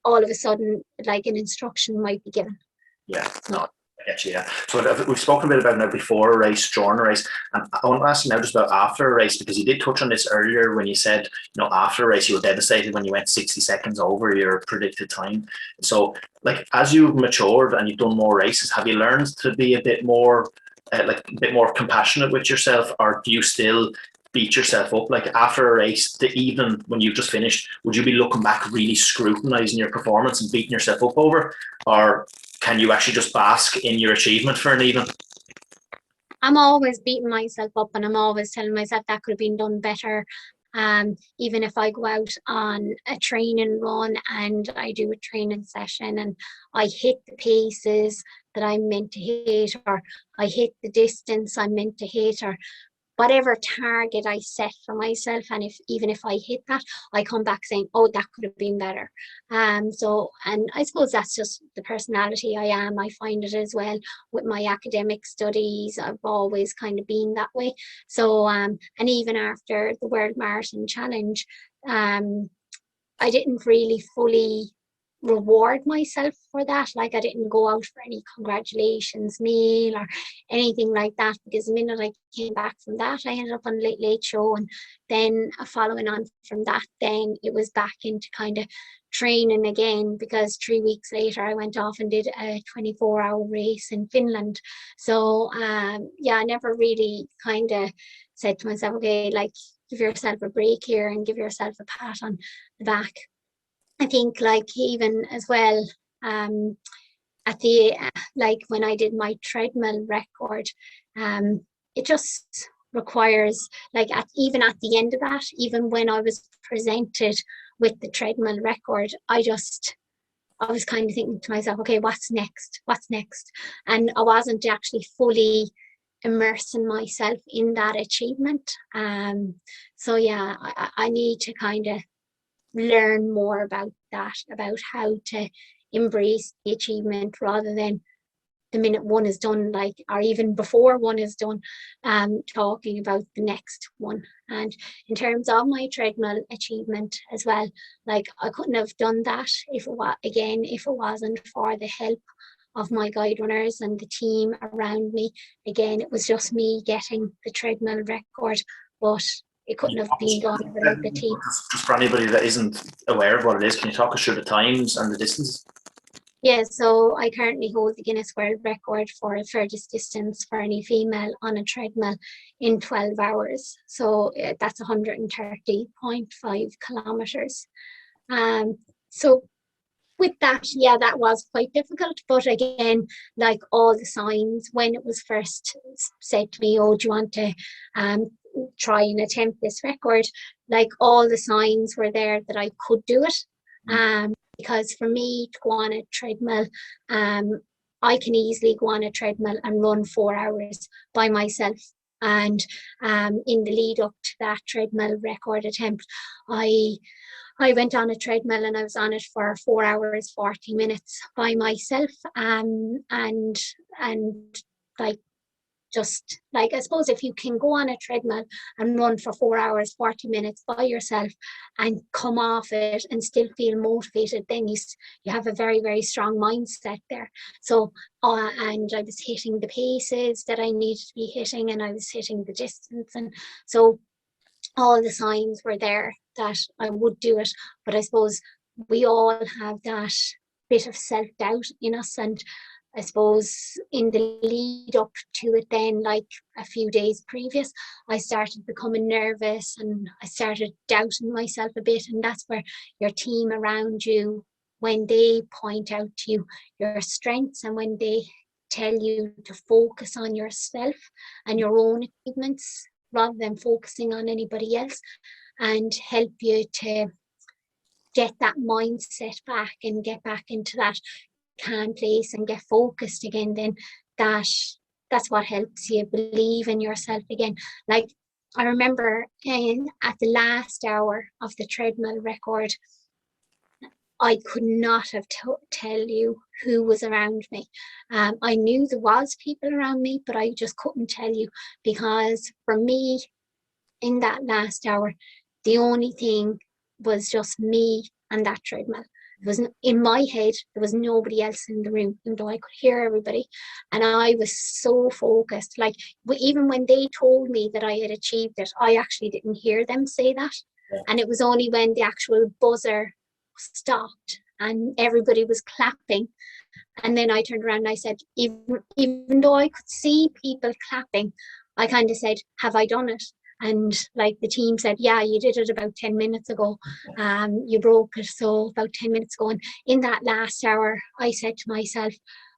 all of a sudden like an instruction might be given. Yeah, no, Actually, yeah. So we've spoken a bit about now before a race, during a race, and I want to ask you now just about after a race, because you did touch on this earlier when you said, after a race you were devastated when you went 60 seconds over your predicted time. So, like, as you've matured and you've done more races, have you learned to be a bit more, a bit more compassionate with yourself, or do you still beat yourself up? Like after a race, the evening when you've just finished, would you be looking back, really scrutinizing your performance and beating yourself up over, or can you actually just bask in your achievement for an evening? I'm always beating myself up, and I'm always telling myself that could have been done better. Even if I go out on a training run and I do a training session and I hit the paces that I'm meant to hit, or I hit the distance I'm meant to hit, or whatever target I set for myself, and even if I hit that, I come back saying, oh, that could have been better. And I suppose that's just the personality I am. I find it as well with my academic studies. I've always kind of been that way. So and even after the World Marathon Challenge, I didn't really fully reward myself for that. Like, I didn't go out for any congratulations meal or anything like that, because the minute I came back from that, I ended up on Late Late Show, and then following on from that, then it was back into kind of training again, because 3 weeks later I went off and did a 24-hour race in Finland. So yeah, I never really kind of said to myself, okay, like, give yourself a break here and give yourself a pat on the back. I think, like, even as well, at the like when I did my treadmill record, it just requires, like, even at the end of that, even when I was presented with the treadmill record, I was kind of thinking to myself, okay, what's next? What's next? And I wasn't actually fully immersing myself in that achievement. So yeah, I need to kind of learn more about that, about how to embrace the achievement rather than the minute one is done, like, or even before one is done, talking about the next one. And in terms of my treadmill achievement as well, like, I couldn't have done that if it wasn't for the help of my guide runners and the team around me. Again, it was just me getting the treadmill record, but it couldn't have been done without the team. Just for anybody that isn't aware of what it is, can you talk us through the times and the distances? Yeah, so I currently hold the Guinness World Record for the furthest distance for any female on a treadmill in 12 hours. So that's 130.5 kilometers. So with that, yeah, that was quite difficult. But again, like, all the signs when it was first said to me, oh, do you want to try and attempt this record? Like, all the signs were there that I could do it. Because for me to go on a treadmill, I can easily go on a treadmill and run 4 hours by myself. And in the lead up to that treadmill record attempt, I went on a treadmill and I was on it for 4 hours, 40 minutes by myself. And like, just like, I suppose if you can go on a treadmill and run for 4 hours, 40 minutes by yourself and come off it and still feel motivated, then you have a very, very strong mindset there. So, and I was hitting the paces that I needed to be hitting, and I was hitting the distance. And so all the signs were there that I would do it. But I suppose we all have that bit of self-doubt in us, and I suppose in the lead up to it then, like a few days previous, I started becoming nervous and I started doubting myself a bit. And that's where your team around you, when they point out to you your strengths and when they tell you to focus on yourself and your own achievements rather than focusing on anybody else, and help you to get that mindset back and get back into that calm place and get focused again, then that's what helps you believe in yourself again. Like, I remember at the last hour of the treadmill record, I could not have tell you who was around me. I knew there was people around me, but I just couldn't tell you, because for me, in that last hour, the only thing was just me and that treadmill. wasn't in my head, there was nobody else in the room, even though I could hear everybody. And I was so focused. Like, even when they told me that I had achieved it, I actually didn't hear them say that. Yeah. And it was only when the actual buzzer stopped and everybody was clapping. And then I turned around and I said, even though I could see people clapping, I kind of said, have I done it? And like the team said, yeah, you did it about 10 minutes ago. You broke it, so about 10 minutes ago. And in that last hour, I said to myself,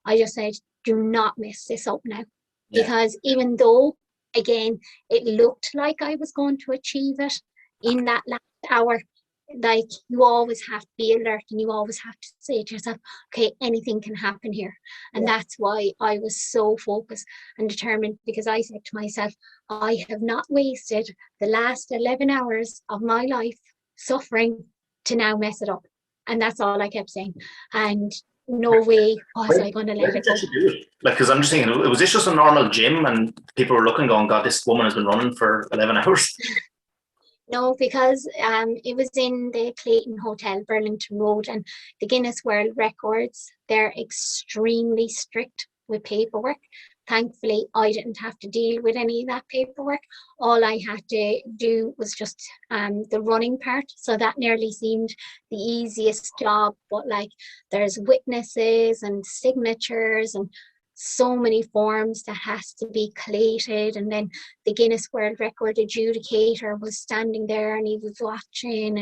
I just said, do not mess this up now. Yeah. Because even though, again, it looked like I was going to achieve it in that last hour, like, you always have to be alert and you always have to say to yourself, okay, anything can happen here. And that's why I was so focused and determined, because I said to myself, I have not wasted the last 11 hours of my life suffering to now mess it up. And that's all I kept saying. And no way was I going to let it go. Do it? Like, because I'm just thinking, was this just a normal gym and people were looking going, God, this woman has been running for 11 hours? No, because it was in the Clayton Hotel, Burlington Road, and the Guinness World Records, they're extremely strict with paperwork. Thankfully, I didn't have to deal with any of that paperwork. All I had to do was just the running part. So that nearly seemed the easiest job. But like, there's witnesses and signatures and so many forms that has to be collated. And then the Guinness World Record adjudicator was standing there and he was watching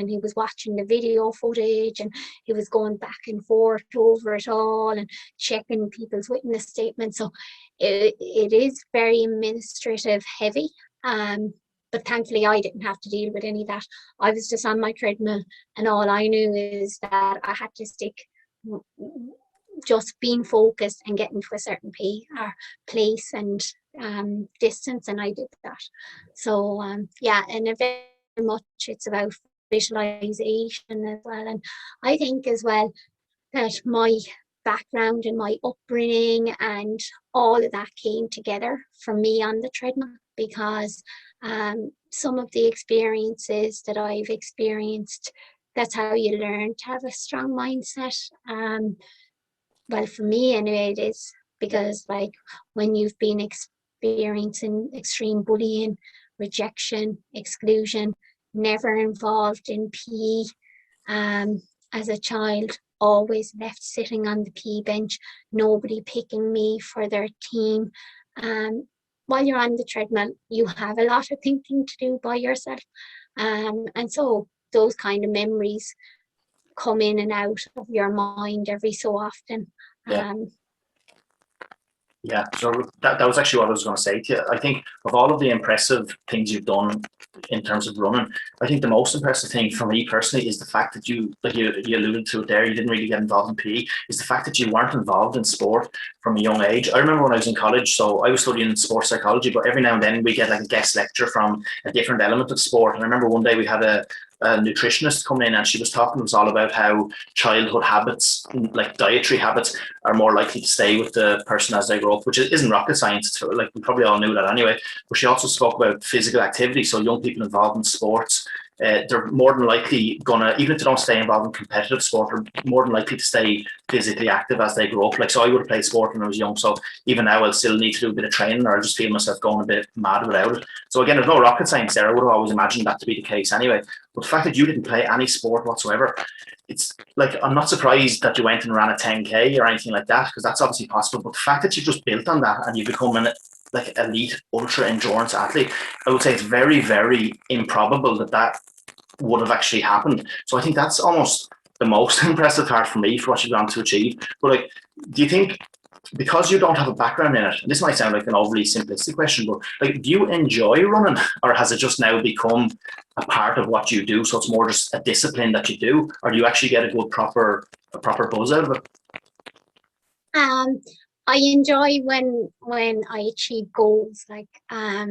the video footage and he was going back and forth over it all and checking people's witness statements. So it is very administrative heavy. But thankfully I didn't have to deal with any of that. I was just on my treadmill and all I knew is that I had to stick just being focused and getting to a certain place and distance, and I did that. So yeah, and very much it's about visualization as well. And I think as well that my background and my upbringing and all of that came together for me on the treadmill, because some of the experiences that I've experienced, that's how you learn to have a strong mindset. Well, for me anyway, it is, because like when you've been experiencing extreme bullying, rejection, exclusion, never involved in PE as a child, always left sitting on the PE bench, nobody picking me for their team. While you're on the treadmill, you have a lot of thinking to do by yourself. And so those kind of memories come in and out of your mind every so often. Yeah, so that was actually what I was going to say to you. I think of all of the impressive things you've done in terms of running, I think the most impressive thing for me personally is the fact that you, like you alluded to it there, you didn't really get involved in PE, is the fact that you weren't involved in sport from a young age. I remember when I was in college, so I was studying sports psychology, but every now and then we get like a guest lecture from a different element of sport. And I remember one day we had a nutritionist come in and she was talking to us all about how childhood habits, like dietary habits, are more likely to stay with the person as they grow up, which isn't rocket science. It's like we probably all knew that anyway. But she also spoke about physical activity. So young people involved in sports, they're more than likely gonna, even if they don't stay involved in competitive sport, are more than likely to stay physically active as they grow up. Like, so I would have played sport when I was young, so even now I'll still need to do a bit of training, or I just feel myself going a bit mad without it. So again, there's no rocket science there. I would have always imagined that to be the case anyway. But the fact that you didn't play any sport whatsoever, it's like, I'm not surprised that you went and ran a 10K or anything like that, because that's obviously possible. But the fact that you just built on that and you become an like elite ultra endurance athlete, I would say it's very, very improbable that that would have actually happened. So I think that's almost the most impressive part for me for what you've gone to achieve. But like, do you think, because you don't have a background in it, and this might sound like an overly simplistic question, but like, do you enjoy running, or has it just now become a part of what you do? So it's more just a discipline that you do, or do you actually get a good proper buzz out of it? I enjoy when I achieve goals, like I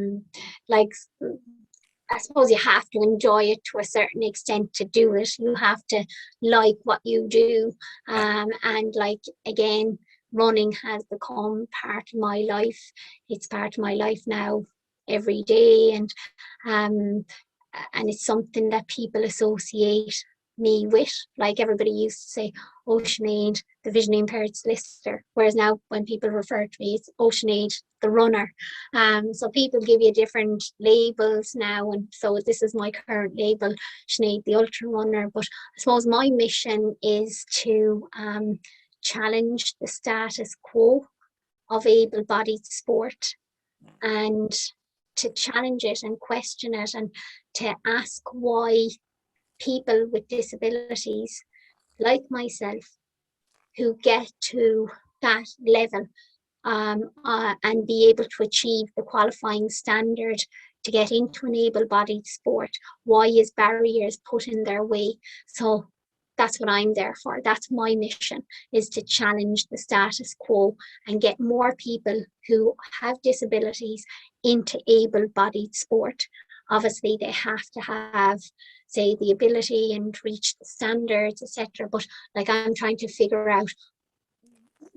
suppose you have to enjoy it to a certain extent to do it. You have to like what you do. And like, again, running has become part of my life. It's part of my life now every day. And it's something that people associate me with. Like everybody used to say, oh, Sinead, the visually impaired solicitor. Whereas now when people refer to me, it's oh, Sinead, the runner. So people give you different labels now. And so this is my current label, Sinead, the ultra runner. But I suppose my mission is to challenge the status quo of able-bodied sport, and to challenge it and question it, and to ask why people with disabilities like myself who get to that level and be able to achieve the qualifying standard to get into an able-bodied sport, why is barriers put in their way? So that's what I'm there for. That's my mission, is to challenge the status quo and get more people who have disabilities into able-bodied sport. Obviously, they have to have, say, the ability and reach the standards, etc. But like, I'm trying to figure out,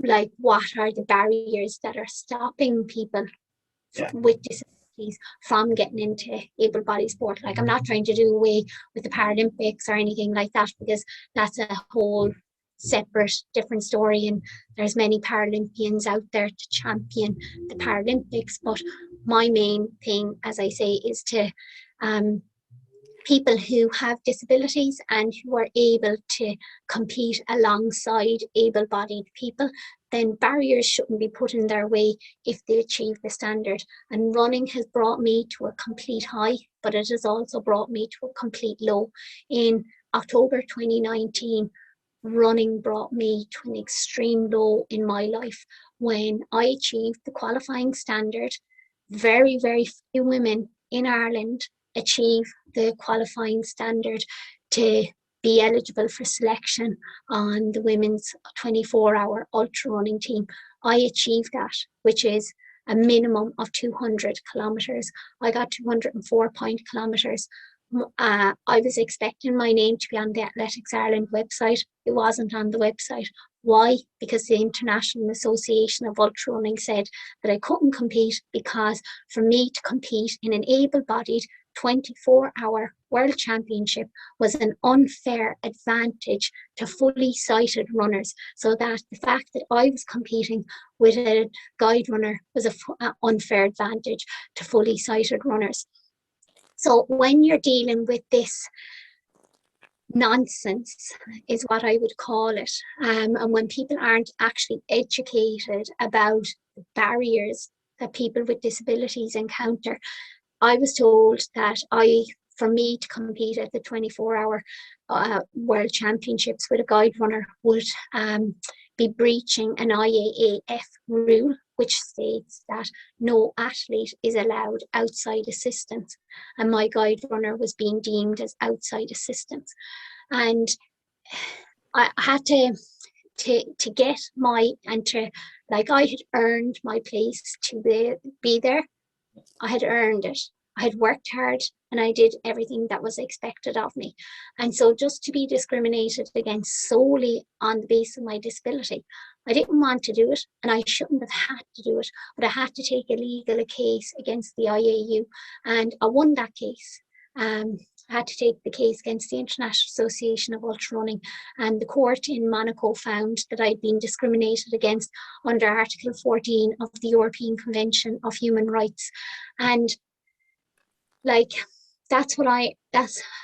like, what are the barriers that are stopping people with disabilities from getting into able-bodied sport. Like, I'm not trying to do away with the Paralympics or anything like that, because that's a whole separate, different story, and there's many Paralympians out there to champion the Paralympics. But my main thing, as I say, is to people who have disabilities and who are able to compete alongside able-bodied people, then barriers shouldn't be put in their way if they achieve the standard. And running has brought me to a complete high, but it has also brought me to a complete low. In October 2019, running brought me to an extreme low in my life when I achieved the qualifying standard. Very, very few women in Ireland achieve the qualifying standard to be eligible for selection on the women's 24-hour ultra running team. I achieved that, which is a minimum of 200 kilometres. I got 204 kilometres. I was expecting my name to be on the Athletics Ireland website. It wasn't on the website. Why? Because the International Association of Ultra Running said that I couldn't compete, because for me to compete in an able-bodied 24-hour World Championship was an unfair advantage to fully sighted runners. So that the fact that I was competing with a guide runner was an unfair advantage to fully sighted runners. So when you're dealing with this nonsense, is what I would call it, and when people aren't actually educated about the barriers that people with disabilities encounter, I was told that for me to compete at the 24-hour World Championships with a guide runner would be breaching an IAAF rule, which states that no athlete is allowed outside assistance. And my guide runner was being deemed as outside assistance. And I had to get my, and to, like, I had earned my place to be there. I had earned it. I had worked hard and I did everything that was expected of me. And so just to be discriminated against solely on the basis of my disability, I didn't want to do it, and I shouldn't have had to do it, but I had to take a legal case against the IAU, and I won that case. I had to take the case against the International Association of Ultra Running, and the court in Monaco found that I'd been discriminated against under Article 14 of the European Convention of Human Rights. And like, that's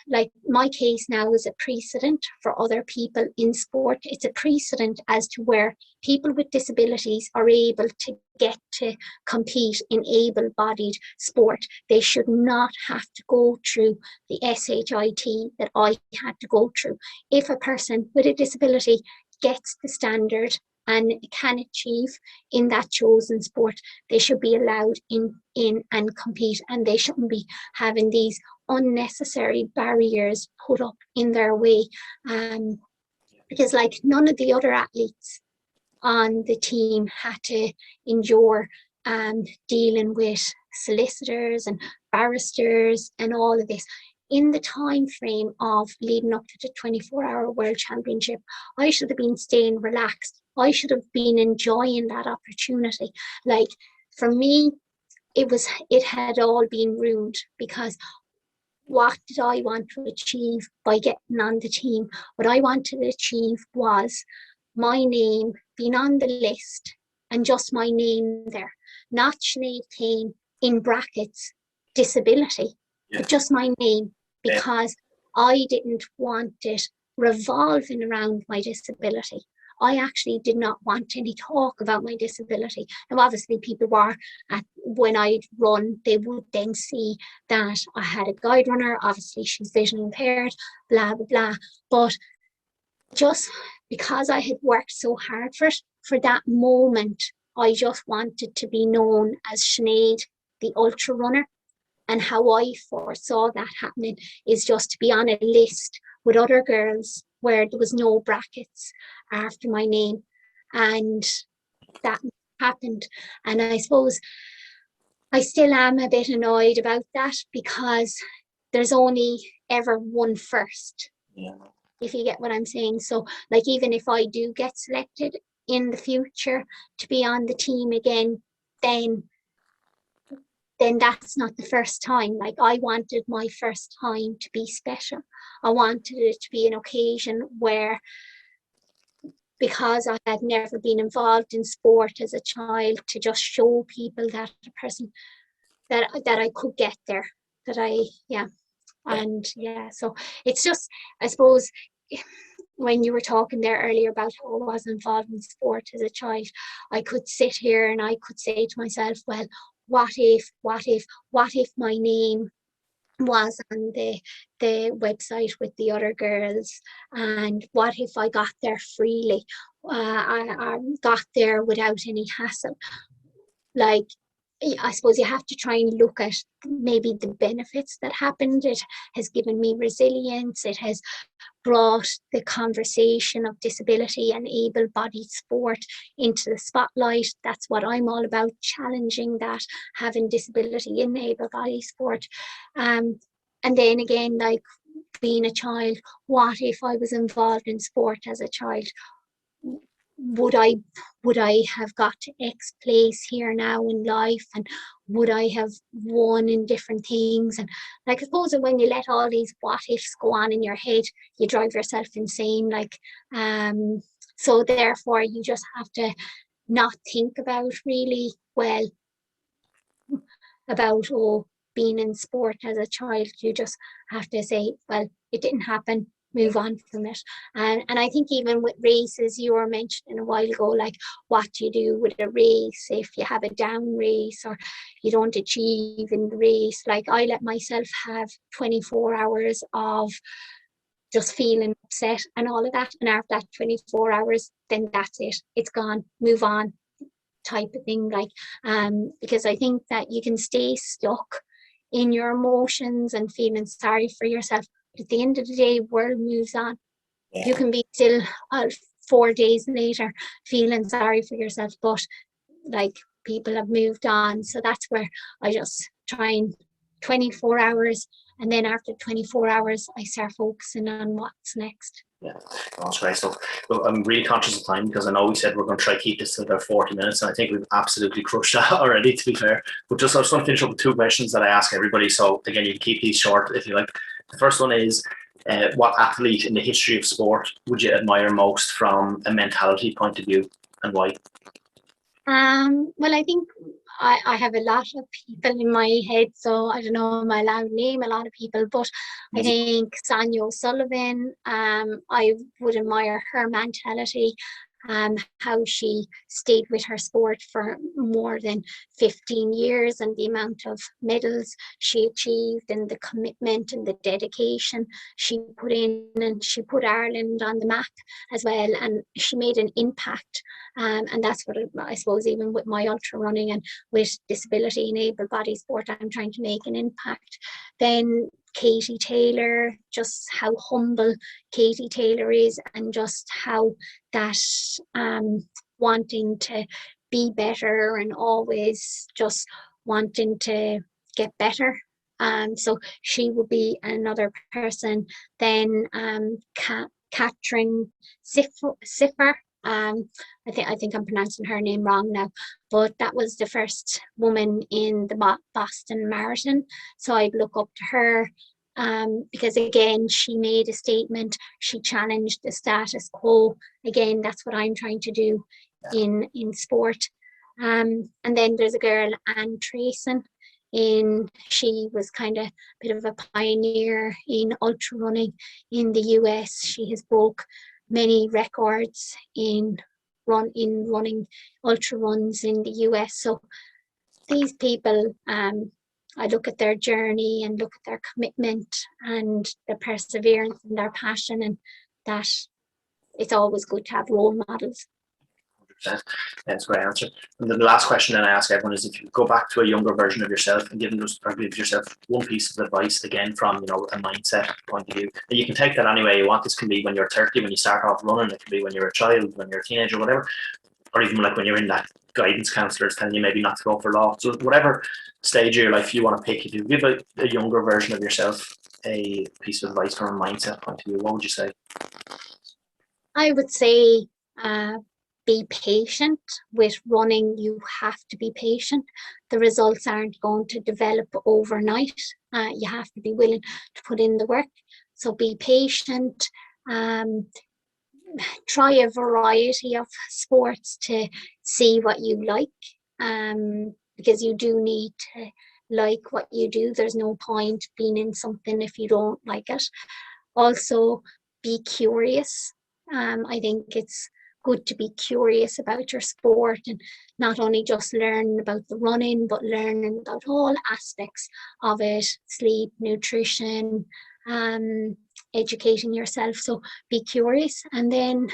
like, my case now is a precedent for other people in sport. It's a precedent as to where people with disabilities are able to get to compete in able-bodied sport. They should not have to go through the SHIT that I had to go through. If a person with a disability gets the standard and can achieve in that chosen sport, they should be allowed in and compete, and they shouldn't be having these unnecessary barriers put up in their way. Because, like, none of the other athletes on the team had to endure dealing with solicitors and barristers and all of this. In the time frame of leading up to the 24-hour World Championship, I should have been staying relaxed. I should have been enjoying that opportunity. Like, for me, it had all been ruined, because what did I want to achieve by getting on the team? What I wanted to achieve was my name being on the list and just my name there, not Sinead Kane in brackets, disability, Yeah. but just my name, Yeah. because I didn't want it revolving around my disability. I actually did not want any talk about my disability. Now, obviously, people were, when I'd run, they would then see that I had a guide runner. Obviously, she's vision impaired, blah, blah, blah. But just because I had worked so hard for it, for that moment, I just wanted to be known as Sinead, the ultra runner. And how I foresaw that happening is just to be on a list with other girls where there was no brackets after my name. And that happened. And I suppose I still am a bit annoyed about that, because there's only ever one first. Yeah. If you get what I'm saying. So, like, even if I do get selected in the future to be on the team again, then that's not the first time. Like, I wanted my first time to be special. I wanted it to be an occasion where, because I had never been involved in sport as a child, to just show people that a person that I could get there, that I, yeah. And yeah, so it's just, I suppose, when you were talking there earlier about how I was involved in sport as a child, I could sit here and I could say to myself, well, what if my name was on the website with the other girls, and what if I got there freely, I got there without any hassle. Like, I suppose you have to try and look at maybe the benefits that happened. It has given me resilience. It has brought the conversation of disability and able-bodied sport into the spotlight. That's what I'm all about, challenging that, having disability in able-bodied sport. And then again, like, being a child, what if I was involved in sport as a child? Would I have got to X place here now in life, and would I have won in different things? And, like, I suppose that when you let all these what ifs go on in your head, you drive yourself insane. Like, so therefore you just have to not think about really well about, oh, being in sport as a child. You just have to say, well, it didn't happen, move on from it. And I think even with races, you were mentioning a while ago, like, what do you do with a race if you have a down race or you don't achieve in the race? Like, I let myself have 24 hours of just feeling upset and all of that. And after that 24 hours, then that's it. It's gone. Move on, type of thing. Like, because I think that you can stay stuck in your emotions and feeling sorry for yourself. But at the end of the day, world moves on. Yeah. You can be still 4 days later feeling sorry for yourself, but, like, people have moved on. So that's where I just try and 24 hours, and then after 24 hours I start focusing on what's next. Yeah, that's great stuff. Look, I'm really conscious of time, because I know we said we're going to try to keep this to about 40 minutes, and I think we've absolutely crushed that already, to be fair. But I just want to finish up with two questions that I ask everybody. So again, you can keep these short if you like. The first one is, what athlete in the history of sport would you admire most from a mentality point of view, and why? Well, I think I have a lot of people in my head, so I don't know, am I allowed to name a lot of people, but I think Sonia O'Sullivan, I would admire her mentality, how she stayed with her sport for more than 15 years, and the amount of medals she achieved, and the commitment and the dedication she put in, and she put Ireland on the map as well, and she made an impact. And that's what I suppose, even with my ultra running and with disability and able body sport, I'm trying to make an impact. Then Katie Taylor, just how humble Katie Taylor is, and just how that wanting to be better and always just wanting to get better. So she would be another person. Then Catherine Siffer. I think I'm pronouncing her name wrong now, but that was the first woman in the Boston Marathon. So I'd look up to her. Because again, she made a statement, she challenged the status quo. Again, that's what I'm trying to do in sport. And then there's a girl, Anne Trayson, she was kind of a bit of a pioneer in ultra running in the US. She has broke many records in running ultra runs in the US. So these people, I look at their journey and look at their commitment and their perseverance and their passion, and that it's always good to have role models. 100%. That's a great answer. And then the last question that I ask everyone is, if you go back to a younger version of yourself and give yourself one piece of advice, again from a mindset point of view, and you can take that any way you want. This can be when you're 30, when you start off running. It can be when you're a child, when you're a teenager, whatever, or even like when you're in that guidance counsellors telling you maybe not to go for law. So whatever stage of your life you want to pick, if you give a younger version of yourself a piece of advice from a mindset point of view, what would you say? I would say be patient with running. You have to be patient. The results aren't going to develop overnight. You have to be willing to put in the work. So be patient. Try a variety of sports to see what you like, because you do need to like what you do. There's no point being in something if you don't like it. Also, be curious. I think it's good to be curious about your sport and not only just learn about the running, but learning about all aspects of it: sleep, nutrition, educating yourself. So be curious, and then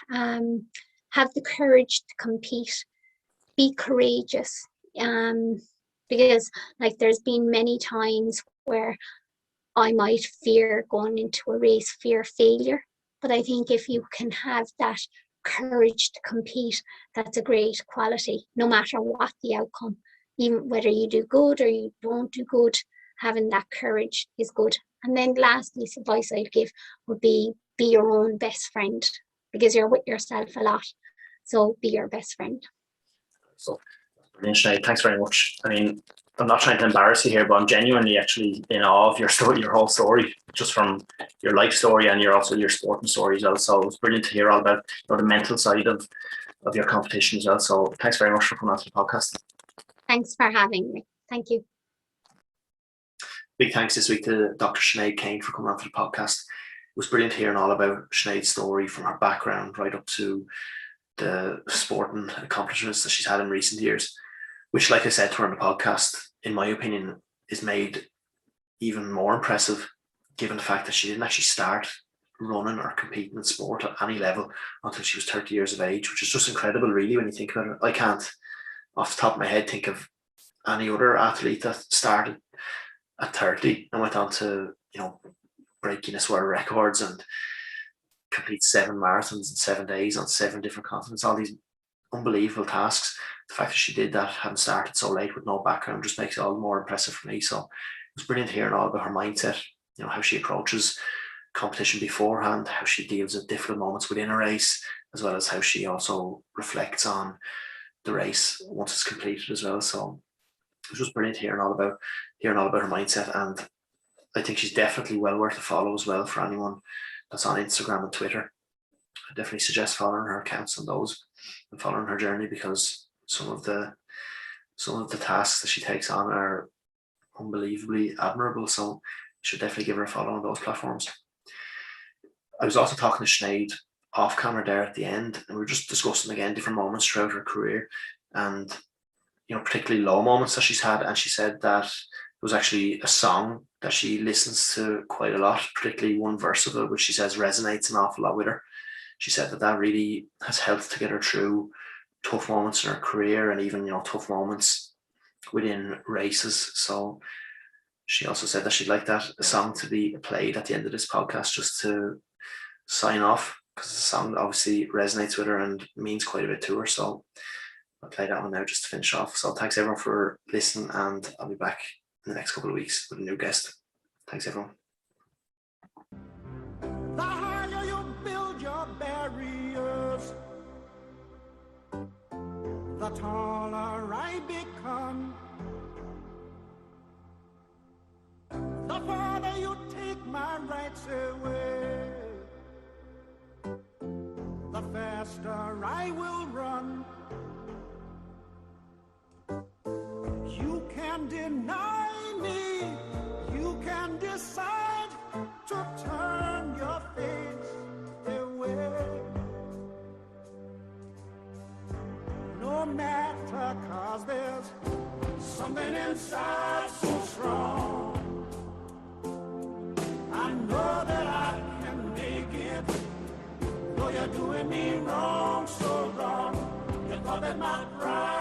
have the courage to compete. Be courageous, because like there's been many times where I might fear going into a race, fear failure. But I think if you can have that courage to compete, that's a great quality, no matter what the outcome. Even whether you do good or you don't do good, having that courage is good. And then last piece of advice I'd give would be your own best friend, because you're with yourself a lot. So be your best friend. So, Sinead, thanks very much. I mean, I'm not trying to embarrass you here, but I'm genuinely actually in awe of your story, your whole story, just from your life story and your sporting story as well. So it was brilliant to hear all about the mental side of your competition as well. So thanks very much for coming on to the podcast. Thanks for having me. Thank you. Big thanks this week to Dr. Sinead Kane for coming on to the podcast. It was brilliant hearing all about Sinead's story, from her background right up to the sporting accomplishments that she's had in recent years, which, like I said to her on the podcast, in my opinion, is made even more impressive given the fact that she didn't actually start running or competing in sport at any level until she was 30 years of age, which is just incredible, really, when you think about it. I can't, off the top of my head, think of any other athlete that started at 30 and went on to, break Guinness World Records and complete 7 marathons in 7 days on 7 different continents, all these unbelievable tasks. The fact that she did that, having started so late with no background, just makes it all the more impressive for me. So it was brilliant hearing all about her mindset, how she approaches competition beforehand, how she deals with difficult moments within a race, as well as how she also reflects on the race once it's completed as well. So it was just brilliant hearing all about her mindset, and I think she's definitely well worth a follow as well for anyone that's on Instagram and Twitter. I definitely suggest following her accounts on those and following her journey, because some of the tasks that she takes on are unbelievably admirable. So you should definitely give her a follow on those platforms. I was also talking to Sinead off camera there at the end, and we were just discussing again different moments throughout her career, and particularly low moments that she's had. And she said that there was actually a song that she listens to quite a lot, particularly one verse of it, which she says resonates an awful lot with her. She said that really has helped to get her through tough moments in her career, and even tough moments within races. So she also said that she'd like that song to be played at the end of this podcast, just to sign off, because the song obviously resonates with her and means quite a bit to her. So I'll play that one now just to finish off. So thanks everyone for listening, and I'll be back in the next couple of weeks with a new guest. Thanks everyone. The higher you build your barriers, the taller I become. The farther you take faster I will run. You can deny me, you can decide to turn your face away. No matter, 'cause there's something inside so strong. I know that I can make it, though you're doing me wrong, so wrong. You thought that my pride